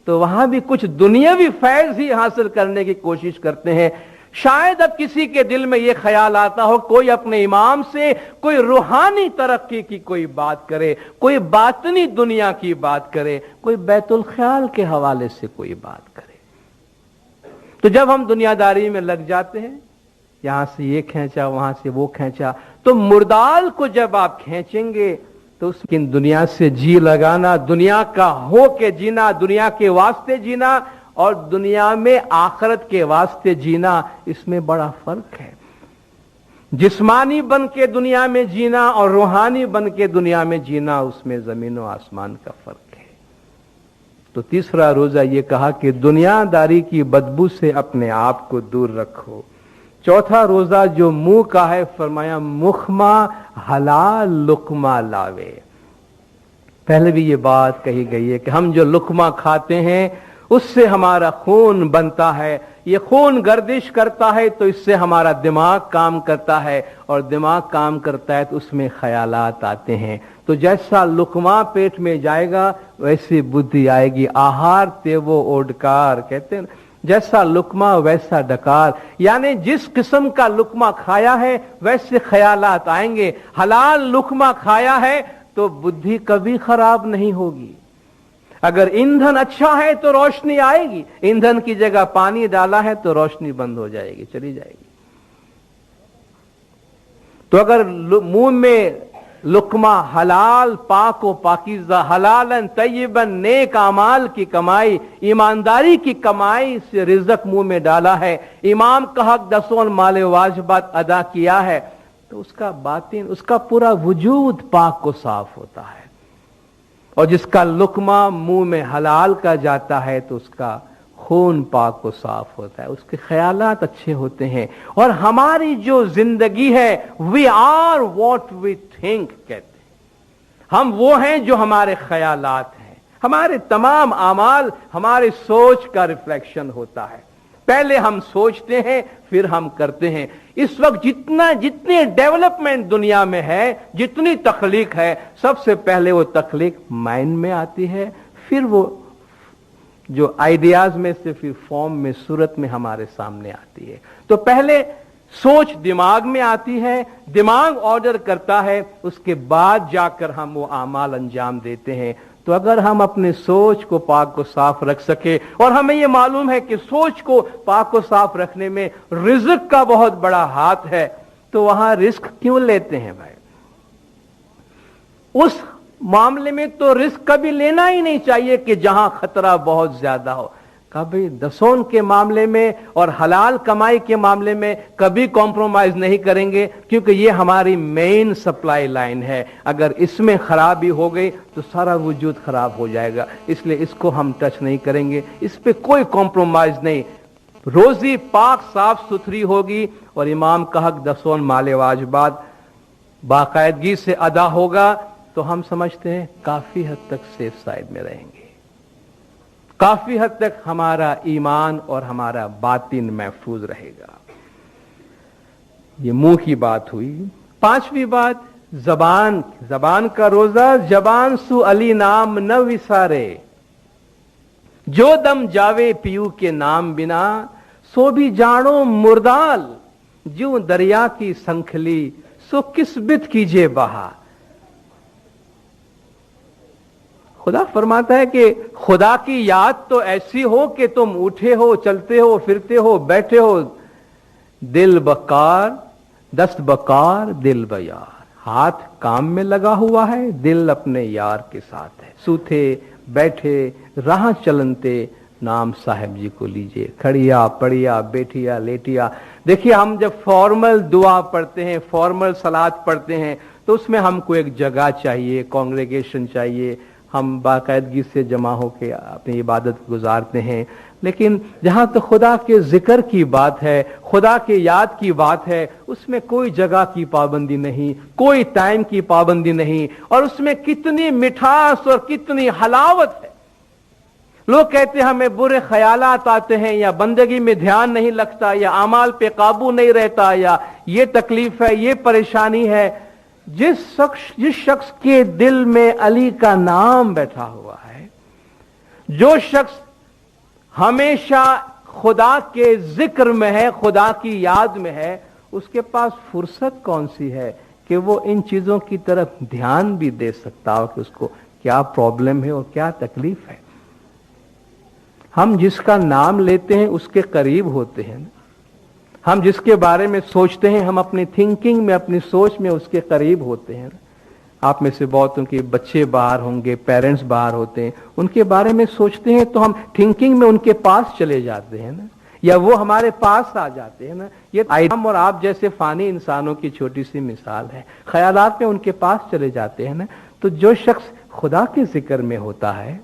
तो वहां भी कुछ दुनियावी फैज ही हासिल करने की कोशिश करते हैं। शायद अब किसी के दिल में यह ख्याल आता हो कोई अपने इमाम से कोई रूहानी तरक्की की कोई बात करे, कोई बातनी दुनिया की बात करे, कोई बैतुल ख्याल के हवाले से कोई बात करे। तो जब हम दुनियादारी में लग जाते हैं, यहां से ये खींचा, वहां से वो खींचा, तो मुर्दाल को जब आप खींचेंगे तो उसकी दुनिया से जी लगाना, दुनिया का हो के जीना, दुनिया के वास्ते जीना और दुनिया में आखिरत के वास्ते जीना, इसमें बड़ा फर्क है। जिस्मानी बन के दुनिया में जीना और रूहानी बन के दुनिया में जीना, उसमें जमीन और आसमान का फर्क है। तो तीसरा रोजा ये कहा कि दुनियादारी की बदबू से अपने आप को दूर रखो। चौथा रोजा जो मुंह का है, फरमाया मुखमा हलाल लुकमा लावे। पहले भी ये बात कही गई है कि हम जो लुकमा खाते हैं उससे हमारा खून बनता है, ये खून गर्दिश करता है तो इससे हमारा दिमाग काम करता है और दिमाग काम करता है तो उसमें ख्यालात आते हैं। तो जैसा लुकमा पेट में जाएगा वैसी बुद्धि आएगी। आहार तेवो ओडकार कहते हैं, जैसा लुकमा वैसा डकार, यानी जिस किस्म का लुकमा खाया है वैसे ख्यालात आएंगे। हलाल लुकमा खाया है तो बुद्धि कभी खराब नहीं होगी। अगर ईंधन अच्छा है तो रोशनी आएगी, ईंधन की जगह पानी डाला है तो रोशनी बंद हो जाएगी, चली जाएगी। तो अगर मुंह में लुकमा हलाल पाक व पाकीज़ा, हलालन तय्यबन, नेक अमाल की कमाई, ईमानदारी की कमाई से रिज़्क मुंह में डाला है, इमाम का हक दसों माले वाजिबात अदा किया है, तो उसका बातिन, उसका पूरा वजूद पाक को साफ होता है। और जिसका लुकमा मुंह में हलाल का जाता है तो उसका खून पाक को साफ होता है, उसके ख्यालात अच्छे होते हैं। और हमारी जो जिंदगी है, we are what we think कहते हैं, हम वो हैं जो हमारे ख्यालात हैं। हमारे तमाम आमाल हमारे सोच का रिफ्लेक्शन होता है। पहले हम सोचते हैं फिर हम करते हैं। इस वक्त जितनी डेवलपमेंट दुनिया में है, जितनी तख्लीक है, सबसे पहले वो तख्लीक माइंड में आती है, फिर वो जो आइडियाज में से फिर फॉर्म में, सूरत में हमारे सामने आती है। तो पहले सोच दिमाग में आती है, दिमाग ऑर्डर करता है, उसके बाद जाकर हम वो आमाल अंजाम देते हैं। तो अगर हम अपने सोच को पाक को साफ रख सके, और हमें ये मालूम है कि सोच को पाक को साफ रखने में रिज़्क का बहुत बड़ा हाथ है, तो वहां रिस्क क्यों लेते हैं भाई? उस मामले में तो रिस्क कभी लेना ही नहीं चाहिए कि जहां खतरा बहुत ज्यादा हो। कभी दसों के मामले में और हलाल कमाई के मामले में कभी कॉम्प्रोमाइज नहीं करेंगे, क्योंकि ये हमारी मेन सप्लाई लाइन है। अगर इसमें खराबी हो गई तो सारा वजूद खराब हो जाएगा, इसलिए इसको हम टच नहीं करेंगे, इस पे कोई कॉम्प्रोमाइज नहीं। रोजी पाक साफ सुथरी होगी और इमाम का हक दसों माले वाजिबात बाकायदगी से अदा होगा, तो हम समझते हैं काफी हद तक सेफ साइड में रहेंगे, काफी हद तक हमारा ईमान और हमारा बातिन महफूज रहेगा। ये मुंह की बात हुई। पांचवी बात जबान। जबान का रोजा, जबान सु अली नाम न विसारे, जो दम जावे पीयू के नाम बिना, सो भी जानो मुर्दाल, जो दरिया की संखली, सो किस बित कीजिए बहा। खुदा फरमाता है कि खुदा की याद तो ऐसी हो कि तुम उठे हो, चलते हो, फिरते हो, बैठे हो, दिल बकार दस्त बकार दिल बयार। हाथ काम में लगा हुआ है, दिल अपने यार के साथ है। सूते बैठे राह चलनते नाम साहब जी को लीजिए। खड़िया पड़िया बैठिया लेटिया। देखिए, हम जब फॉर्मल दुआ पढ़ते हैं, फॉर्मल सलात पढ़ते हैं, तो उसमें हमको एक जगह चाहिए, कांग्रेगेशन चाहिए, हम बाकायदगी से जमा होकर अपनी इबादत गुजारते हैं। लेकिन जहां तो खुदा के जिक्र की बात है, खुदा के याद की बात है, उसमें कोई जगह की पाबंदी नहीं, कोई टाइम की पाबंदी नहीं, और उसमें कितनी मिठास और कितनी हलावत है। लोग कहते हैं हमें बुरे ख्यालात आते हैं, या बंदगी में ध्यान नहीं लगता, या अमाल पे काबू नहीं रहता, या ये तकलीफ है, ये परेशानी है। जिस शख्स के दिल में अली का नाम बैठा हुआ है, जो शख्स हमेशा खुदा के जिक्र में है, खुदा की याद में है, उसके पास फुर्सत कौन सी है कि वो इन चीजों की तरफ ध्यान भी दे सकता हो कि उसको क्या प्रॉब्लम है और क्या तकलीफ है। हम जिसका नाम लेते हैं उसके करीब होते हैं। हम जिसके बारे में सोचते हैं, हम अपनी थिंकिंग में, अपनी सोच में उसके करीब होते हैं। आप में से बहुतों के बच्चे बाहर होंगे, पेरेंट्स बाहर होते हैं, उनके बारे में सोचते हैं तो हम थिंकिंग में उनके पास चले जाते हैं ना, या वो हमारे पास आ जाते हैं ना। ये हम और आप जैसे फानी इंसानों की छोटी सी मिसाल है। ख्यालात में उनके पास चले जाते हैं ना। तो जो शख्स खुदा के जिक्र में होता है,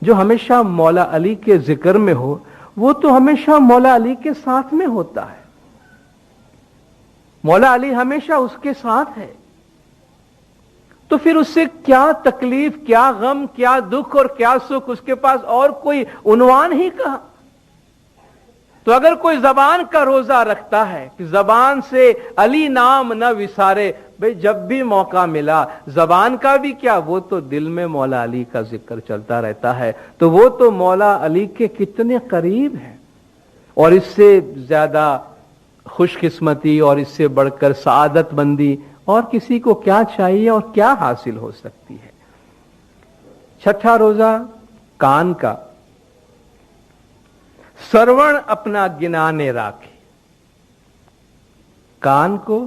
जो हमेशा मौला अली के जिक्र में हो, वो तो हमेशा मौला अली के साथ में होता है। मौला अली हमेशा उसके साथ है। तो फिर उससे क्या तकलीफ, क्या गम, क्या दुख और क्या सुख, उसके पास और कोई उन्वान ही कहा। तो अगर कोई जबान का रोजा रखता है कि जबान से अली नाम न विसारे, भाई जब भी मौका मिला, जबान का भी क्या, वो तो दिल में मौला अली का जिक्र चलता रहता है, तो वो तो मौला अली के कितने करीब है। और इससे ज्यादा खुशकिस्मती और इससे बढ़कर सआदतमंदी और किसी को क्या चाहिए और क्या हासिल हो सकती है। छठा रोजा कान का। श्रवण अपना गिनाने राखे, कान को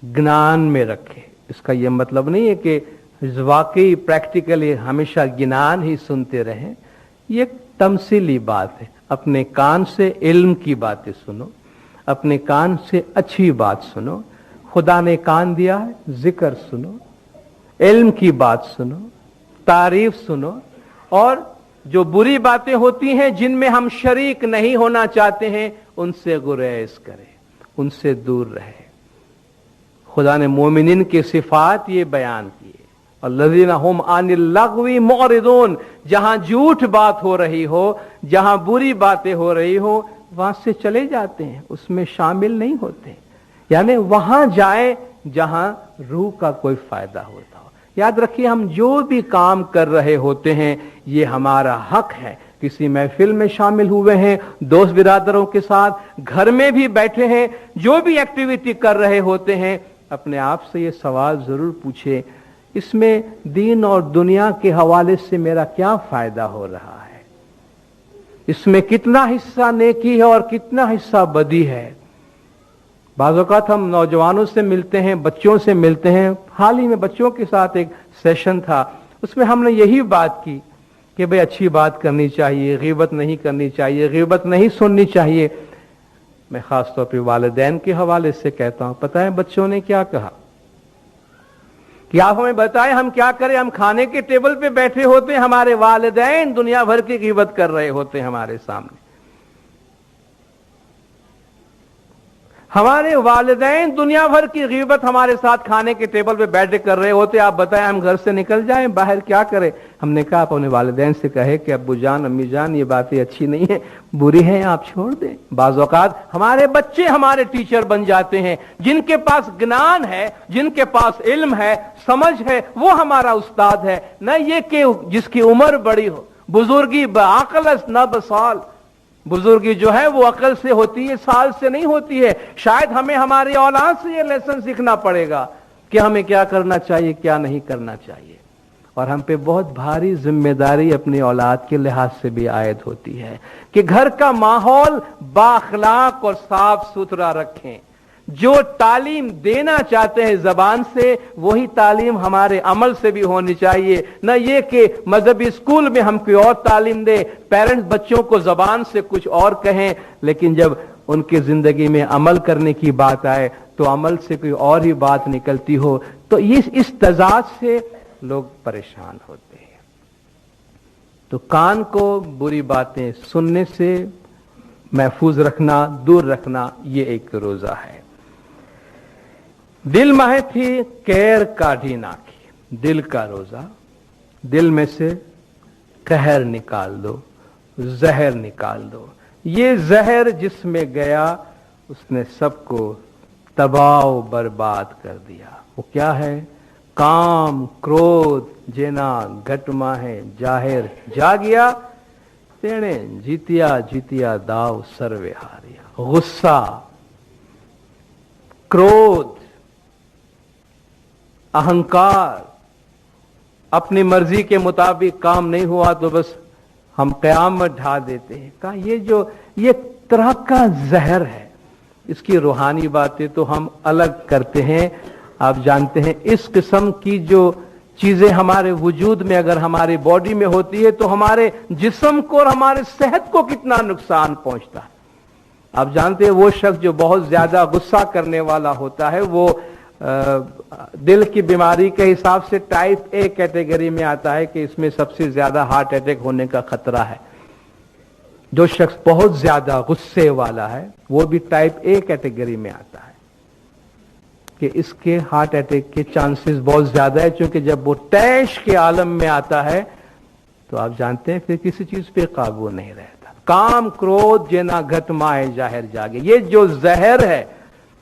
ज्ञान में रखे। इसका यह मतलब नहीं है कि वाकई प्रैक्टिकली हमेशा ज्ञान ही सुनते रहें। ये तमसीली बात है। अपने कान से इल्म की बातें सुनो, अपने कान से अच्छी बात सुनो। खुदा ने कान दिया है, जिक्र सुनो, इल्म की बात सुनो, तारीफ सुनो। और जो बुरी बातें होती हैं, जिनमें हम शरीक नहीं होना चाहते हैं, उनसे गुरेज करें, उनसे दूर रहे। खुदा ने मोमिनिन के सिफात ये बयान किए, अल्लज़ीना हुम अनिल लग़वी मुअरिदून। जहां झूठ बात हो रही हो, जहां बुरी बातें हो रही हो, वहां से चले जाते हैं, उसमें शामिल नहीं होते। यानी वहां जाए जहां रूह का कोई फायदा होता हो। याद रखिए, हम जो भी काम कर रहे होते हैं, ये हमारा हक है। किसी महफिल में शामिल हुए हैं, दोस्त बिरादरों के साथ, घर में भी बैठे हैं, जो भी एक्टिविटी कर रहे होते हैं, अपने आप से ये सवाल जरूर पूछे, इसमें दीन और दुनिया के हवाले से मेरा क्या फायदा हो रहा है, इसमें कितना हिस्सा नेकी है और कितना हिस्सा बदी है। बाज़ औक़ात हम नौजवानों से मिलते हैं, बच्चों से मिलते हैं। हाल ही में बच्चों के साथ एक सेशन था, उसमें हमने यही बात की कि भाई अच्छी बात करनी चाहिए, गीबत नहीं करनी चाहिए, गीबत नहीं सुननी चाहिए। मैं खास तौर पर वालिदैन के हवाले से कहता हूं, पता है बच्चों ने क्या कहा कि आप हमें बताएं हम क्या करें। हम खाने के टेबल पे बैठे होते हैं, हमारे वालिदैन दुनिया भर की गीबत कर रहे होते हैं हमारे सामने। हमारे वालिदैन दुनिया भर की गीबत हमारे साथ खाने के टेबल पे बैठे कर रहे होते। आप बताएं हम घर से निकल जाएं, बाहर क्या करें। हमने कहा आप अपने वालिदैन से कहे कि अब्बू जान, अम्मी जान, ये बातें अच्छी नहीं है, बुरी हैं, आप छोड़ दें। बाज़ औक़ात हमारे बच्चे हमारे टीचर बन जाते हैं। जिनके पास ज्ञान है, जिनके पास इल्म है, समझ है, वो हमारा उस्ताद है। न ये कि जिसकी उम्र बड़ी हो। बुजुर्गी बअक़ल न बसाल। बुजुर्गी जो है वो अकल से होती है, साल से नहीं होती है। शायद हमें हमारी औलाद से ये लेसन सीखना पड़ेगा कि हमें क्या करना चाहिए, क्या नहीं करना चाहिए। اور ہم پہ بہت بھاری ذمہ داری اپنی اولاد کے لحاظ سے بھی عائد ہوتی ہے کہ گھر کا ماحول بااخلاق اور صاف ستھرا رکھیں. جو تعلیم دینا چاہتے ہیں زبان سے وہی تعلیم ہمارے عمل سے بھی ہونی چاہیے. نہ یہ کہ مذہبی اسکول میں ہم کوئی اور تعلیم دیں, پیرنٹس بچوں کو زبان سے کچھ اور کہیں, لیکن جب ان کی زندگی میں عمل کرنے کی بات آئے تو عمل سے کوئی اور ہی بات نکلتی ہو, تو اس تضاد سے لوگ پریشان ہوتے ہیں. تو کان کو بری باتیں سننے سے محفوظ رکھنا, دور رکھنا, یہ ایک روزہ ہے. دل ماہ تھی کیر کاٹھی ناکھی, دل کا روزہ. دل میں سے قہر نکال دو, زہر نکال دو. یہ زہر جس میں گیا اس نے سب کو تباہ و برباد کر دیا. وہ کیا ہے؟ کام, کرودھ, جینا, گھٹما ہے, جاہر جا گیا, تینے جیتیا جیتیا داؤ سروے ہاریا. غصہ, کرودھ, اہنکار, اپنی مرضی کے مطابق کام نہیں ہوا تو بس ہم قیامت ڈھا دیتے ہیں. کہا یہ طرح کا زہر ہے. اس کی روحانی باتیں تو ہم الگ کرتے ہیں. آپ جانتے ہیں اس قسم کی جو چیزیں ہمارے وجود میں اگر ہماری باڈی میں ہوتی ہے تو ہمارے جسم کو اور ہمارے صحت کو کتنا نقصان پہنچتا ہے. آپ جانتے ہیں وہ شخص جو بہت زیادہ غصہ کرنے والا ہوتا ہے وہ دل کی بیماری کے حساب سے ٹائپ اے کیٹیگری میں آتا ہے کہ اس میں سب سے زیادہ ہارٹ اٹیک ہونے کا خطرہ ہے. جو شخص بہت زیادہ غصے والا ہے وہ بھی ٹائپ اے کیٹیگری میں آتا ہے کہ اس کے ہارٹ اٹیک کے چانسز بہت زیادہ ہے, چونکہ جب وہ طیش کے عالم میں آتا ہے تو آپ جانتے ہیں پھر کسی چیز پہ قابو نہیں رہتا. کام, کرودھ, جینا, گھٹمائے, ظاہر جاگے. یہ جو زہر ہے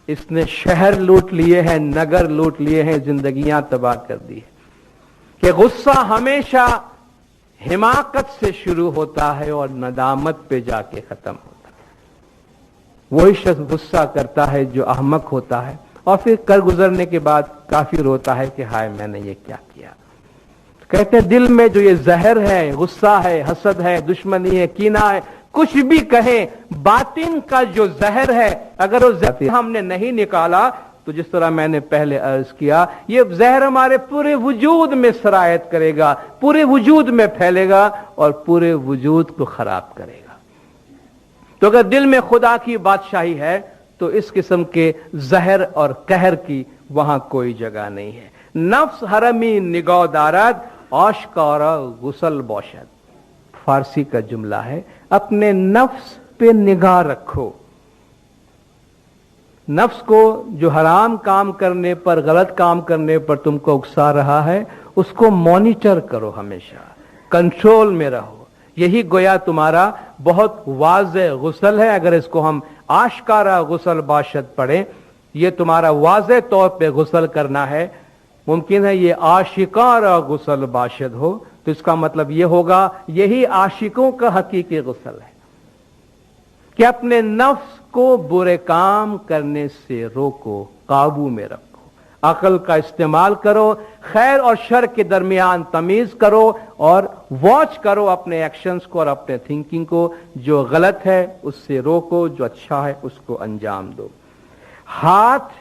اس نے شہر لوٹ لیے ہیں, نگر لوٹ لیے ہیں, زندگیاں تباہ کر دی ہے. کہ غصہ ہمیشہ حماقت سے شروع ہوتا ہے اور ندامت پہ جا کے ختم ہوتا ہے. وہی شخص غصہ کرتا ہے جو احمق ہوتا ہے اور پھر کر گزرنے کے بعد کافی روتا ہے کہ ہائے میں نے یہ کیا کیا. کہتے ہیں دل میں جو یہ زہر ہے, غصہ ہے, حسد ہے, دشمنی ہے, کینہ ہے, کچھ بھی کہیں, باطن کا جو زہر ہے اگر وہ زہر ہم نے نہیں نکالا تو جس طرح میں نے پہلے عرض کیا یہ زہر ہمارے پورے وجود میں سرایت کرے گا, پورے وجود میں پھیلے گا اور پورے وجود کو خراب کرے گا. تو اگر دل میں خدا کی بادشاہی ہے تو اس قسم کے زہر اور قہر کی وہاں کوئی جگہ نہیں ہے. نفس حرمی نگاہ دارد آشکارا غسل باشد. فارسی کا جملہ ہے, اپنے نفس پہ نگاہ رکھو. نفس کو جو حرام کام کرنے پر, غلط کام کرنے پر تم کو اکسا رہا ہے اس کو مانیٹر کرو, ہمیشہ کنٹرول میں رہو. یہی گویا تمہارا بہت واضح غسل ہے. اگر اس کو ہم آشکارا غسل باشد پڑھیں, یہ تمہارا واضح طور پہ غسل کرنا ہے. ممکن ہے یہ عاشقارا غسل باشد ہو تو اس کا مطلب یہ ہوگا یہی عاشقوں کا حقیقی غسل ہے کہ اپنے نفس کو برے کام کرنے سے روکو, قابو میں رکھو, عقل کا استعمال کرو, خیر اور شر کے درمیان تمیز کرو اور واچ کرو اپنے ایکشنز کو اور اپنے تھنکنگ کو. جو غلط ہے اس سے روکو, جو اچھا ہے اس کو انجام دو. ہاتھ,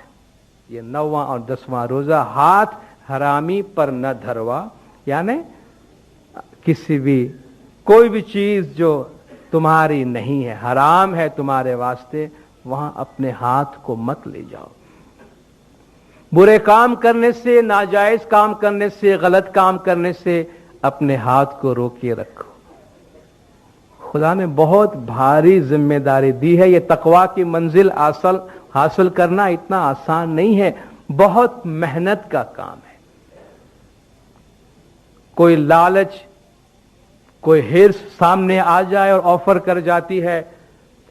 یہ 9واں اور 10واں روزہ, ہاتھ حرامی پر نہ دھروا, یعنی کسی بھی کوئی بھی چیز جو تمہاری نہیں ہے, حرام ہے تمہارے واسطے, وہاں اپنے ہاتھ کو مت لے جاؤ. برے کام کرنے سے, ناجائز کام کرنے سے, غلط کام کرنے سے اپنے ہاتھ کو روکے رکھو. خدا نے بہت بھاری ذمہ داری دی ہے. یہ تقویٰ کی منزل حاصل کرنا اتنا آسان نہیں ہے, بہت محنت کا کام ہے. کوئی لالچ, کوئی ہرس سامنے آ جائے اور آفر کر جاتی ہے.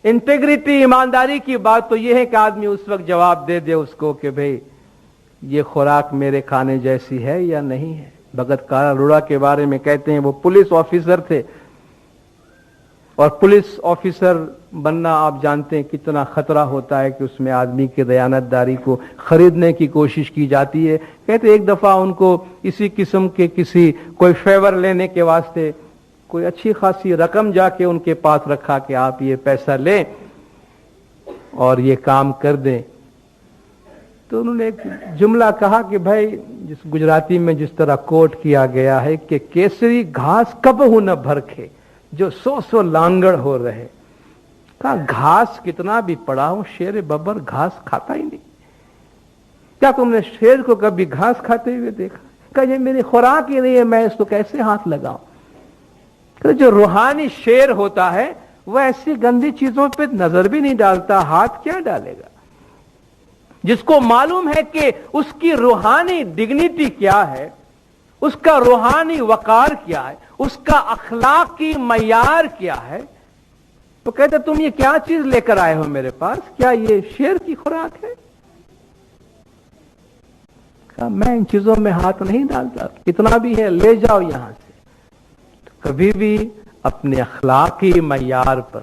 انٹیگریٹی, ایمانداری کی بات تو یہ ہے کہ آدمی اس وقت جواب دے دے اس کو کہ بھئی یہ خوراک میرے کھانے جیسی ہے یا نہیں ہے. بھگت کارا روڑا کے بارے میں کہتے ہیں وہ پولیس آفیسر تھے, اور پولیس آفیسر بننا آپ جانتے ہیں کتنا خطرہ ہوتا ہے کہ اس میں آدمی کی دیانتداری کو خریدنے کی کوشش کی جاتی ہے. کہتے ایک دفعہ ان کو اسی قسم کے کسی کوئی فیور لینے کے واسطے کوئی اچھی خاصی رقم جا کے ان کے پاس رکھا کہ آپ یہ پیسہ لیں اور یہ کام کر دیں. تو انہوں نے ایک جملہ کہا کہ بھائی جس گجراتی میں جس طرح کوٹ کیا گیا ہے کہ کیسری گھاس کب ہو نہ بھرکھے جو سو لانگڑ ہو رہے. کہا گھاس کتنا بھی پڑا ہوں شیر ببر گھاس کھاتا ہی نہیں. کیا تم نے شیر کو کبھی گھاس کھاتے ہوئے دیکھا؟ کہا یہ میری خوراک ہی نہیں ہے، میں اس کو کیسے ہاتھ لگاؤں. کہ جو روحانی شیر ہوتا ہے وہ ایسی گندی چیزوں پہ نظر بھی نہیں ڈالتا، ہاتھ کیا ڈالے گا. جس کو معلوم ہے کہ اس کی روحانی ڈگنیٹی کیا ہے، اس کا روحانی وقار کیا ہے، اس کا اخلاقی معیار کیا ہے، تو کہتے تم یہ کیا چیز لے کر آئے ہو میرے پاس، کیا یہ شیر کی خوراک ہے؟ کہا میں ان چیزوں میں ہاتھ نہیں ڈالتا، کتنا بھی ہے لے جاؤ یہاں سے. تو کبھی بھی اپنے اخلاقی معیار پر،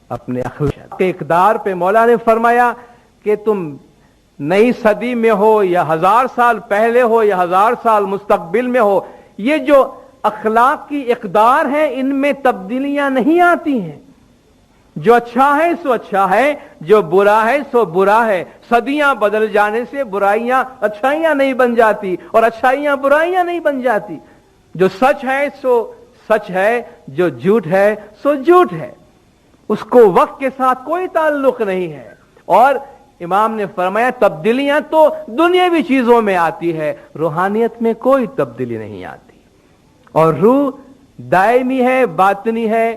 اپنے اخلاقی اقدار پہ مولا نے فرمایا کہ تم نئی صدی میں ہو یا 1000 سال پہلے ہو یا 1000 سال مستقبل میں ہو، یہ جو اخلاقی اقدار ہیں ان میں تبدیلیاں نہیں آتی ہیں. جو اچھا ہے سو اچھا ہے، جو برا ہے سو برا ہے. صدیاں بدل جانے سے برائیاں اچھائیاں نہیں بن جاتی اور اچھائیاں برائیاں نہیں بن جاتی. جو سچ ہے سو سچ ہے، جو جھوٹ ہے سو جھوٹ ہے. اس کو وقت کے ساتھ کوئی تعلق نہیں ہے. اور امام نے فرمایا تبدیلیاں تو دنیاوی چیزوں میں آتی ہے، روحانیت میں کوئی تبدیلی نہیں آتی. اور روح دائمی ہے، باطنی ہے،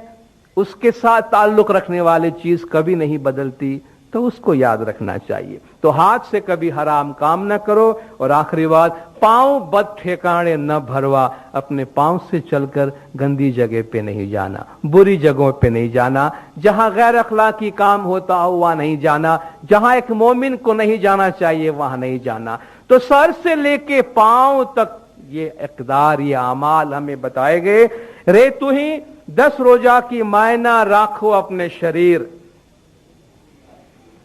اس کے ساتھ تعلق رکھنے والی چیز کبھی نہیں بدلتی. تو اس کو یاد رکھنا چاہیے. تو ہاتھ سے کبھی حرام کام نہ کرو. اور آخری بات، پاؤں بد ٹھکانے نہ بھروا. اپنے پاؤں سے چل کر گندی جگہ پہ نہیں جانا، بری جگہوں پہ نہیں جانا، جہاں غیر اخلاقی کام ہوتا ہو وہاں نہیں جانا، جہاں ایک مومن کو نہیں جانا چاہیے وہاں نہیں جانا. تو سر سے لے کے پاؤں تک یہ اقدار، یہ اعمال ہمیں بتائے گئے. رے تو ہی 10 روزہ کی معنی راکھو اپنے شریر.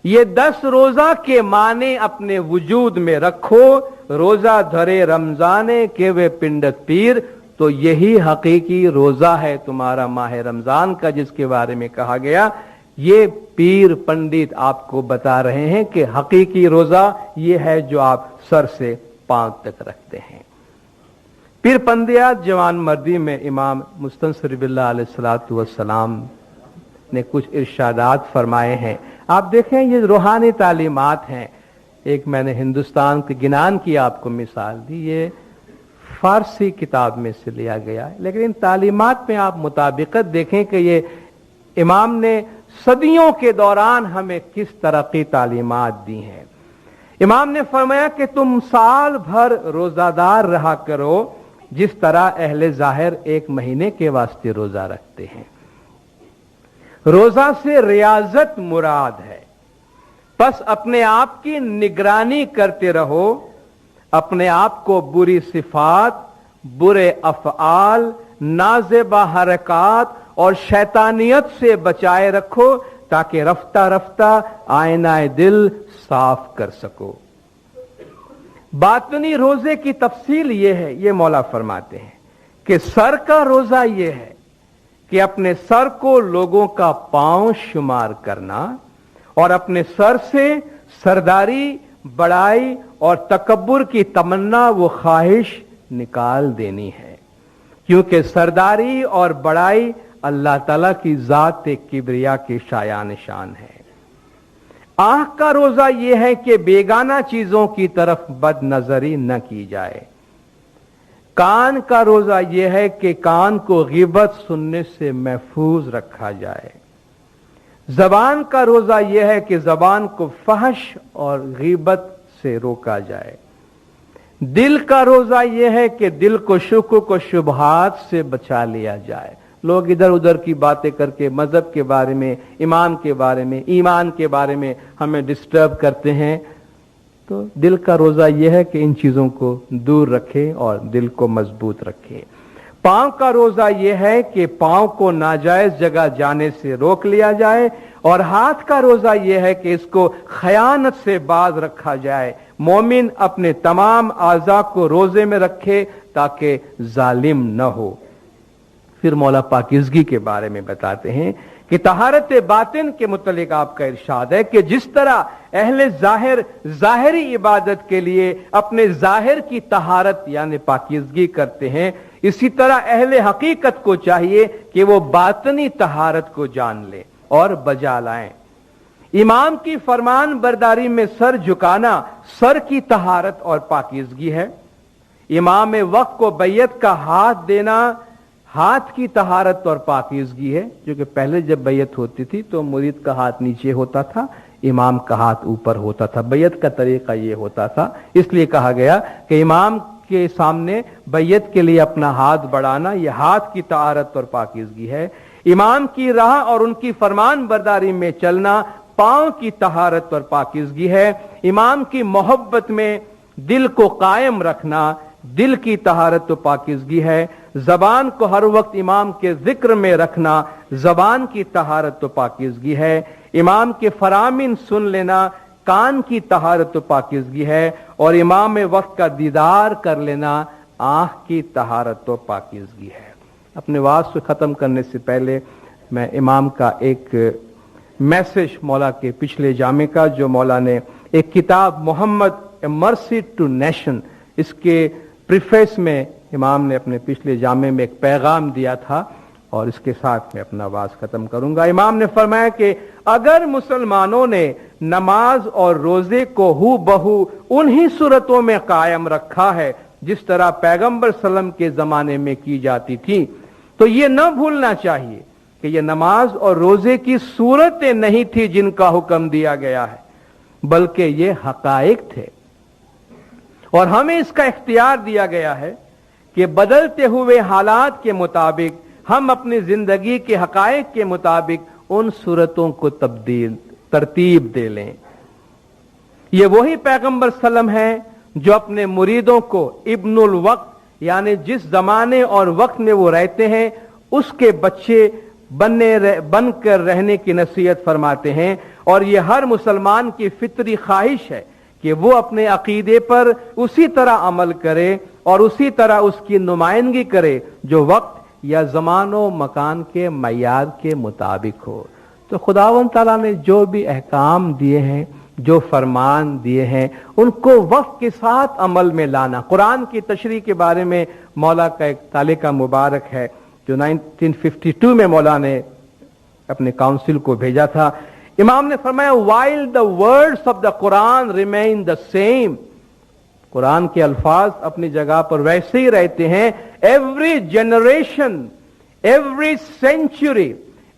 یہ 10 روزہ کے معنی اپنے وجود میں رکھو. روزہ دھرے رمضانے کے وہ پنڈت پیر. تو یہی حقیقی روزہ ہے تمہارا ماہ رمضان کا، جس کے بارے میں کہا گیا. یہ پیر پنڈت آپ کو بتا رہے ہیں کہ حقیقی روزہ یہ ہے جو آپ سر سے پاؤں تک رکھتے ہیں. پیر پندیات جوان مردی میں امام مستنصر باللہ علیہ الصلوۃ والسلام نے کچھ ارشادات فرمائے ہیں. آپ دیکھیں یہ روحانی تعلیمات ہیں. ایک میں نے ہندوستان کے گنان کی آپ کو مثال دی، یہ فارسی کتاب میں سے لیا گیا ہے، لیکن ان تعلیمات میں آپ مطابقت دیکھیں کہ یہ امام نے صدیوں کے دوران ہمیں کس طرح کی تعلیمات دی ہیں. امام نے فرمایا کہ تم سال بھر روزہ دار رہا کرو جس طرح اہل ظاہر 1 مہینے کے واسطے روزہ رکھتے ہیں. روزہ سے ریاضت مراد ہے. پس اپنے آپ کی نگرانی کرتے رہو، اپنے آپ کو بری صفات، برے افعال، نازیبہ حرکات اور شیطانیت سے بچائے رکھو تاکہ رفتہ رفتہ آئینہ دل صاف کر سکو. باطنی روزے کی تفصیل یہ ہے، یہ مولا فرماتے ہیں کہ سر کا روزہ یہ ہے کہ اپنے سر کو لوگوں کا پاؤں شمار کرنا اور اپنے سر سے سرداری، بڑائی اور تکبر کی تمنا و خواہش نکال دینی ہے. کیونکہ سرداری اور بڑائی اللہ تعالیٰ کی ذات کبریا کے شایع نشان ہے. آنکھ کا روزہ یہ ہے کہ بیگانہ چیزوں کی طرف بد نظری نہ کی جائے. کان کا روزہ یہ ہے کہ کان کو غیبت سننے سے محفوظ رکھا جائے. زبان کا روزہ یہ ہے کہ زبان کو فحش اور غیبت سے روکا جائے. دل کا روزہ یہ ہے کہ دل کو شکوک و شبہات سے بچا لیا جائے. لوگ ادھر ادھر کی باتیں کر کے مذہب کے بارے میں، امام کے بارے میں، ایمان کے بارے میں ہمیں ڈسٹرب کرتے ہیں. تو دل کا روزہ یہ ہے کہ ان چیزوں کو دور رکھے اور دل کو مضبوط رکھے. पांव का रोजा यह है कि पांव को नाजायज जगह जाने से रोक लिया जाए, और हाथ का रोजा यह है कि इसको खयानत से बाज रखा जाए। मोमिन अपने तमाम आज़ा को रोजे में रखे ताकि जालिम न हो। फिर मौला पाकीज़गी के बारे में बताते हैं कि तहारत बातिन के मुतल्लिक आपका इरशाद है कि जिस तरह अहले जाहिर जाहिरी इबादत के लिए अपने जाहिर की तहारत यानी पाकीज़गी करते हैं, इसी तरह अहले हकीकत को चाहिए कि वो बातनी तहारत को जान ले और बजा लाएं। इमाम की फरमान बरदारी में सर झुकाना सर की तहारत और पाकीज़गी है। इमाम वक्त को बैयत का हाथ देना हाथ की तहारत और पाकीज़गी है, जो कि पहले जब बैयत होती थी तो मुरीद का हाथ नीचे होता था, इमाम का हाथ ऊपर होता था। बैयत का तरीका ये होता था, इसलिए कहा गया कि इमाम के सामने बैयत के लिए अपना हाथ बढ़ाना यह हाथ की तहारत और पाकीज़गी है। इमाम की राह और उनकी फरमान बरदारी में चलना पांव की तहारत और पाकीज़गी है। इमाम की मोहब्बत में दिल को कायम रखना दिल की तहारत और पाकीज़गी है। ज़बान को हर वक्त इमाम के जिक्र में रखना ज़बान की तहारत और पाकीज़गी है। इमाम के फरामीन सुन लेना कान की तहारत और पाकीज़गी है, और इमाम वक्त का दीदार कर लेना आँख की तहारत और पाकीज़गी है। अपने वाज़ को ख़त्म करने से पहले मैं इमाम का एक मैसेज मौला के पिछले जामे का, जो मौला ने एक किताब मोहम्मद ए मर्सी टू नेशन, इसके प्रीफेस में इमाम ने अपने पिछले जामे में एक पैगाम दिया था, और इसके साथ मैं अपना वाज खत्म करूंगा। इमाम ने फरमाया कि अगर मुसलमानों ने नमाज और रोजे को हू बहू उन्हीं सूरतों में कायम रखा है जिस तरह पैगंबर सल्लम के जमाने में की जाती थी, तो ये न भूलना चाहिए कि ये नमाज और रोजे की सूरतें नहीं थी जिनका हुक्म दिया गया है, बल्कि ये हकाइक थे, और हमें इसका इख्तियार दिया गया है कि बदलते हुए हालात के मुताबिक हम अपनी जिंदगी के हकाइक के मुताबिक उन सूरतों को तरतीब दे लें। ये वही पैगंबर सल्लम है जो अपने मुरीदों को इब्नुल वक्त यानी जिस जमाने और वक्त में वो रहते हैं उसके बच्चे बनकर रहने की नसीहत फरमाते हैं, और ये हर मुसलमान की फितरी ख्वाहिश है कि वो अपने अकीदे पर उसी तरह अमल करे और उसी तरह उसकी नुमाइंदगी करे जो वक्त या ज़मानो मकान के मयार के मुताबिक हो। तो खुदावंद ताला ने जो भी अहकाम दिए हैं, जो फरमान दिए हैं, उनको वक्त के साथ अमल में लाना। कुरान की तशरीह के बारे में मौला का एक तालिका मुबारक है जो 1952 में मौला ने अपने काउंसिल को भेजा था। इमाम ने फरमाया, while the words of the Quran remain the same, Quran के अल्फाज अपनी जगह पर वैसे ही रहते हैं। Every generation, every century,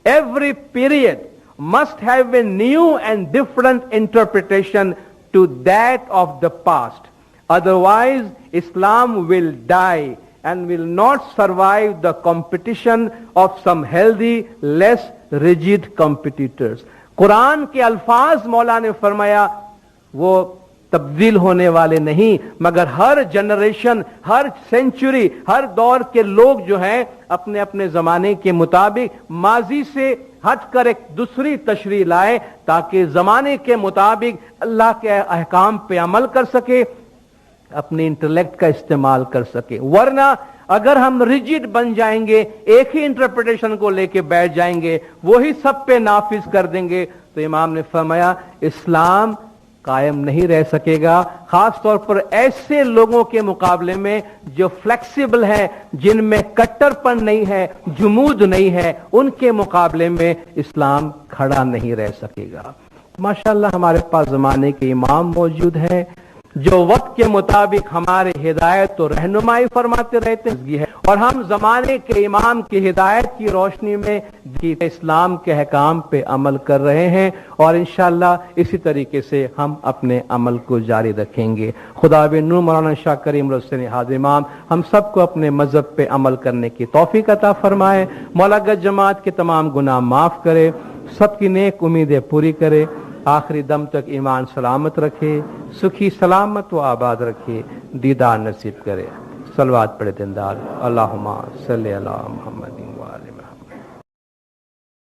every period must have a new and different interpretation to that of the past. Otherwise, Islam will die and will not survive the competition of some healthy, less rigid competitors. Quran के अल्फाज मौला ने फरमाया वो तब्दील होने वाले नहीं, मगर हर जनरेशन, हर सेंचुरी, हर दौर के लोग जो हैं अपने अपने जमाने के मुताबिक माजी से हटकर एक दूसरी तशरीह लाए ताकि जमाने के मुताबिक अल्लाह के अहकाम पे अमल कर सके, अपने इंटेलेक्ट का इस्तेमाल कर सके। वरना अगर हम रिजिड बन जाएंगे, एक ही इंटरप्रिटेशन को लेके बैठ जाएंगे, वही सब पे नाफिज कर देंगे, तो इमाम ने फरमाया इस्लाम कायम नहीं रह सकेगा। खास तौर पर ऐसे लोगों के मुकाबले में जो फ्लेक्सिबल है, जिनमें कट्टरपन नहीं है, जुमूद नहीं है, उनके मुकाबले में इस्लाम खड़ा नहीं रह सकेगा। माशाअल्लाह हमारे पास जमाने के इमाम मौजूद हैं जो वक्त के मुताबिक हमारे हिदायत और रहनुमाई फरमाते रहते हैं, और हम जमाने के इमाम की हिदायत की रोशनी में इस्लाम के अहकाम पे अमल कर रहे हैं, और इंशाअल्लाह इसी तरीके से हम अपने अमल को जारी रखेंगे। खुदा नूर मौलाना शाह करीम हुसैन हाज़ इमाम हम सबको अपने मजहब पे अमल करने की तौफीक अता फरमाए। मौला गज जमात के तमाम गुनाह माफ करे, सबकी नेक उम्मीदें पूरी करे, आखिरी दम तक ईमान सलामत रखे, सुखी सलामत व आबाद रखे, दीदार नसीब करे। सलवात पढ़े दिनदार अल्लाहुम्मा सल्ली अला मुहम्मद।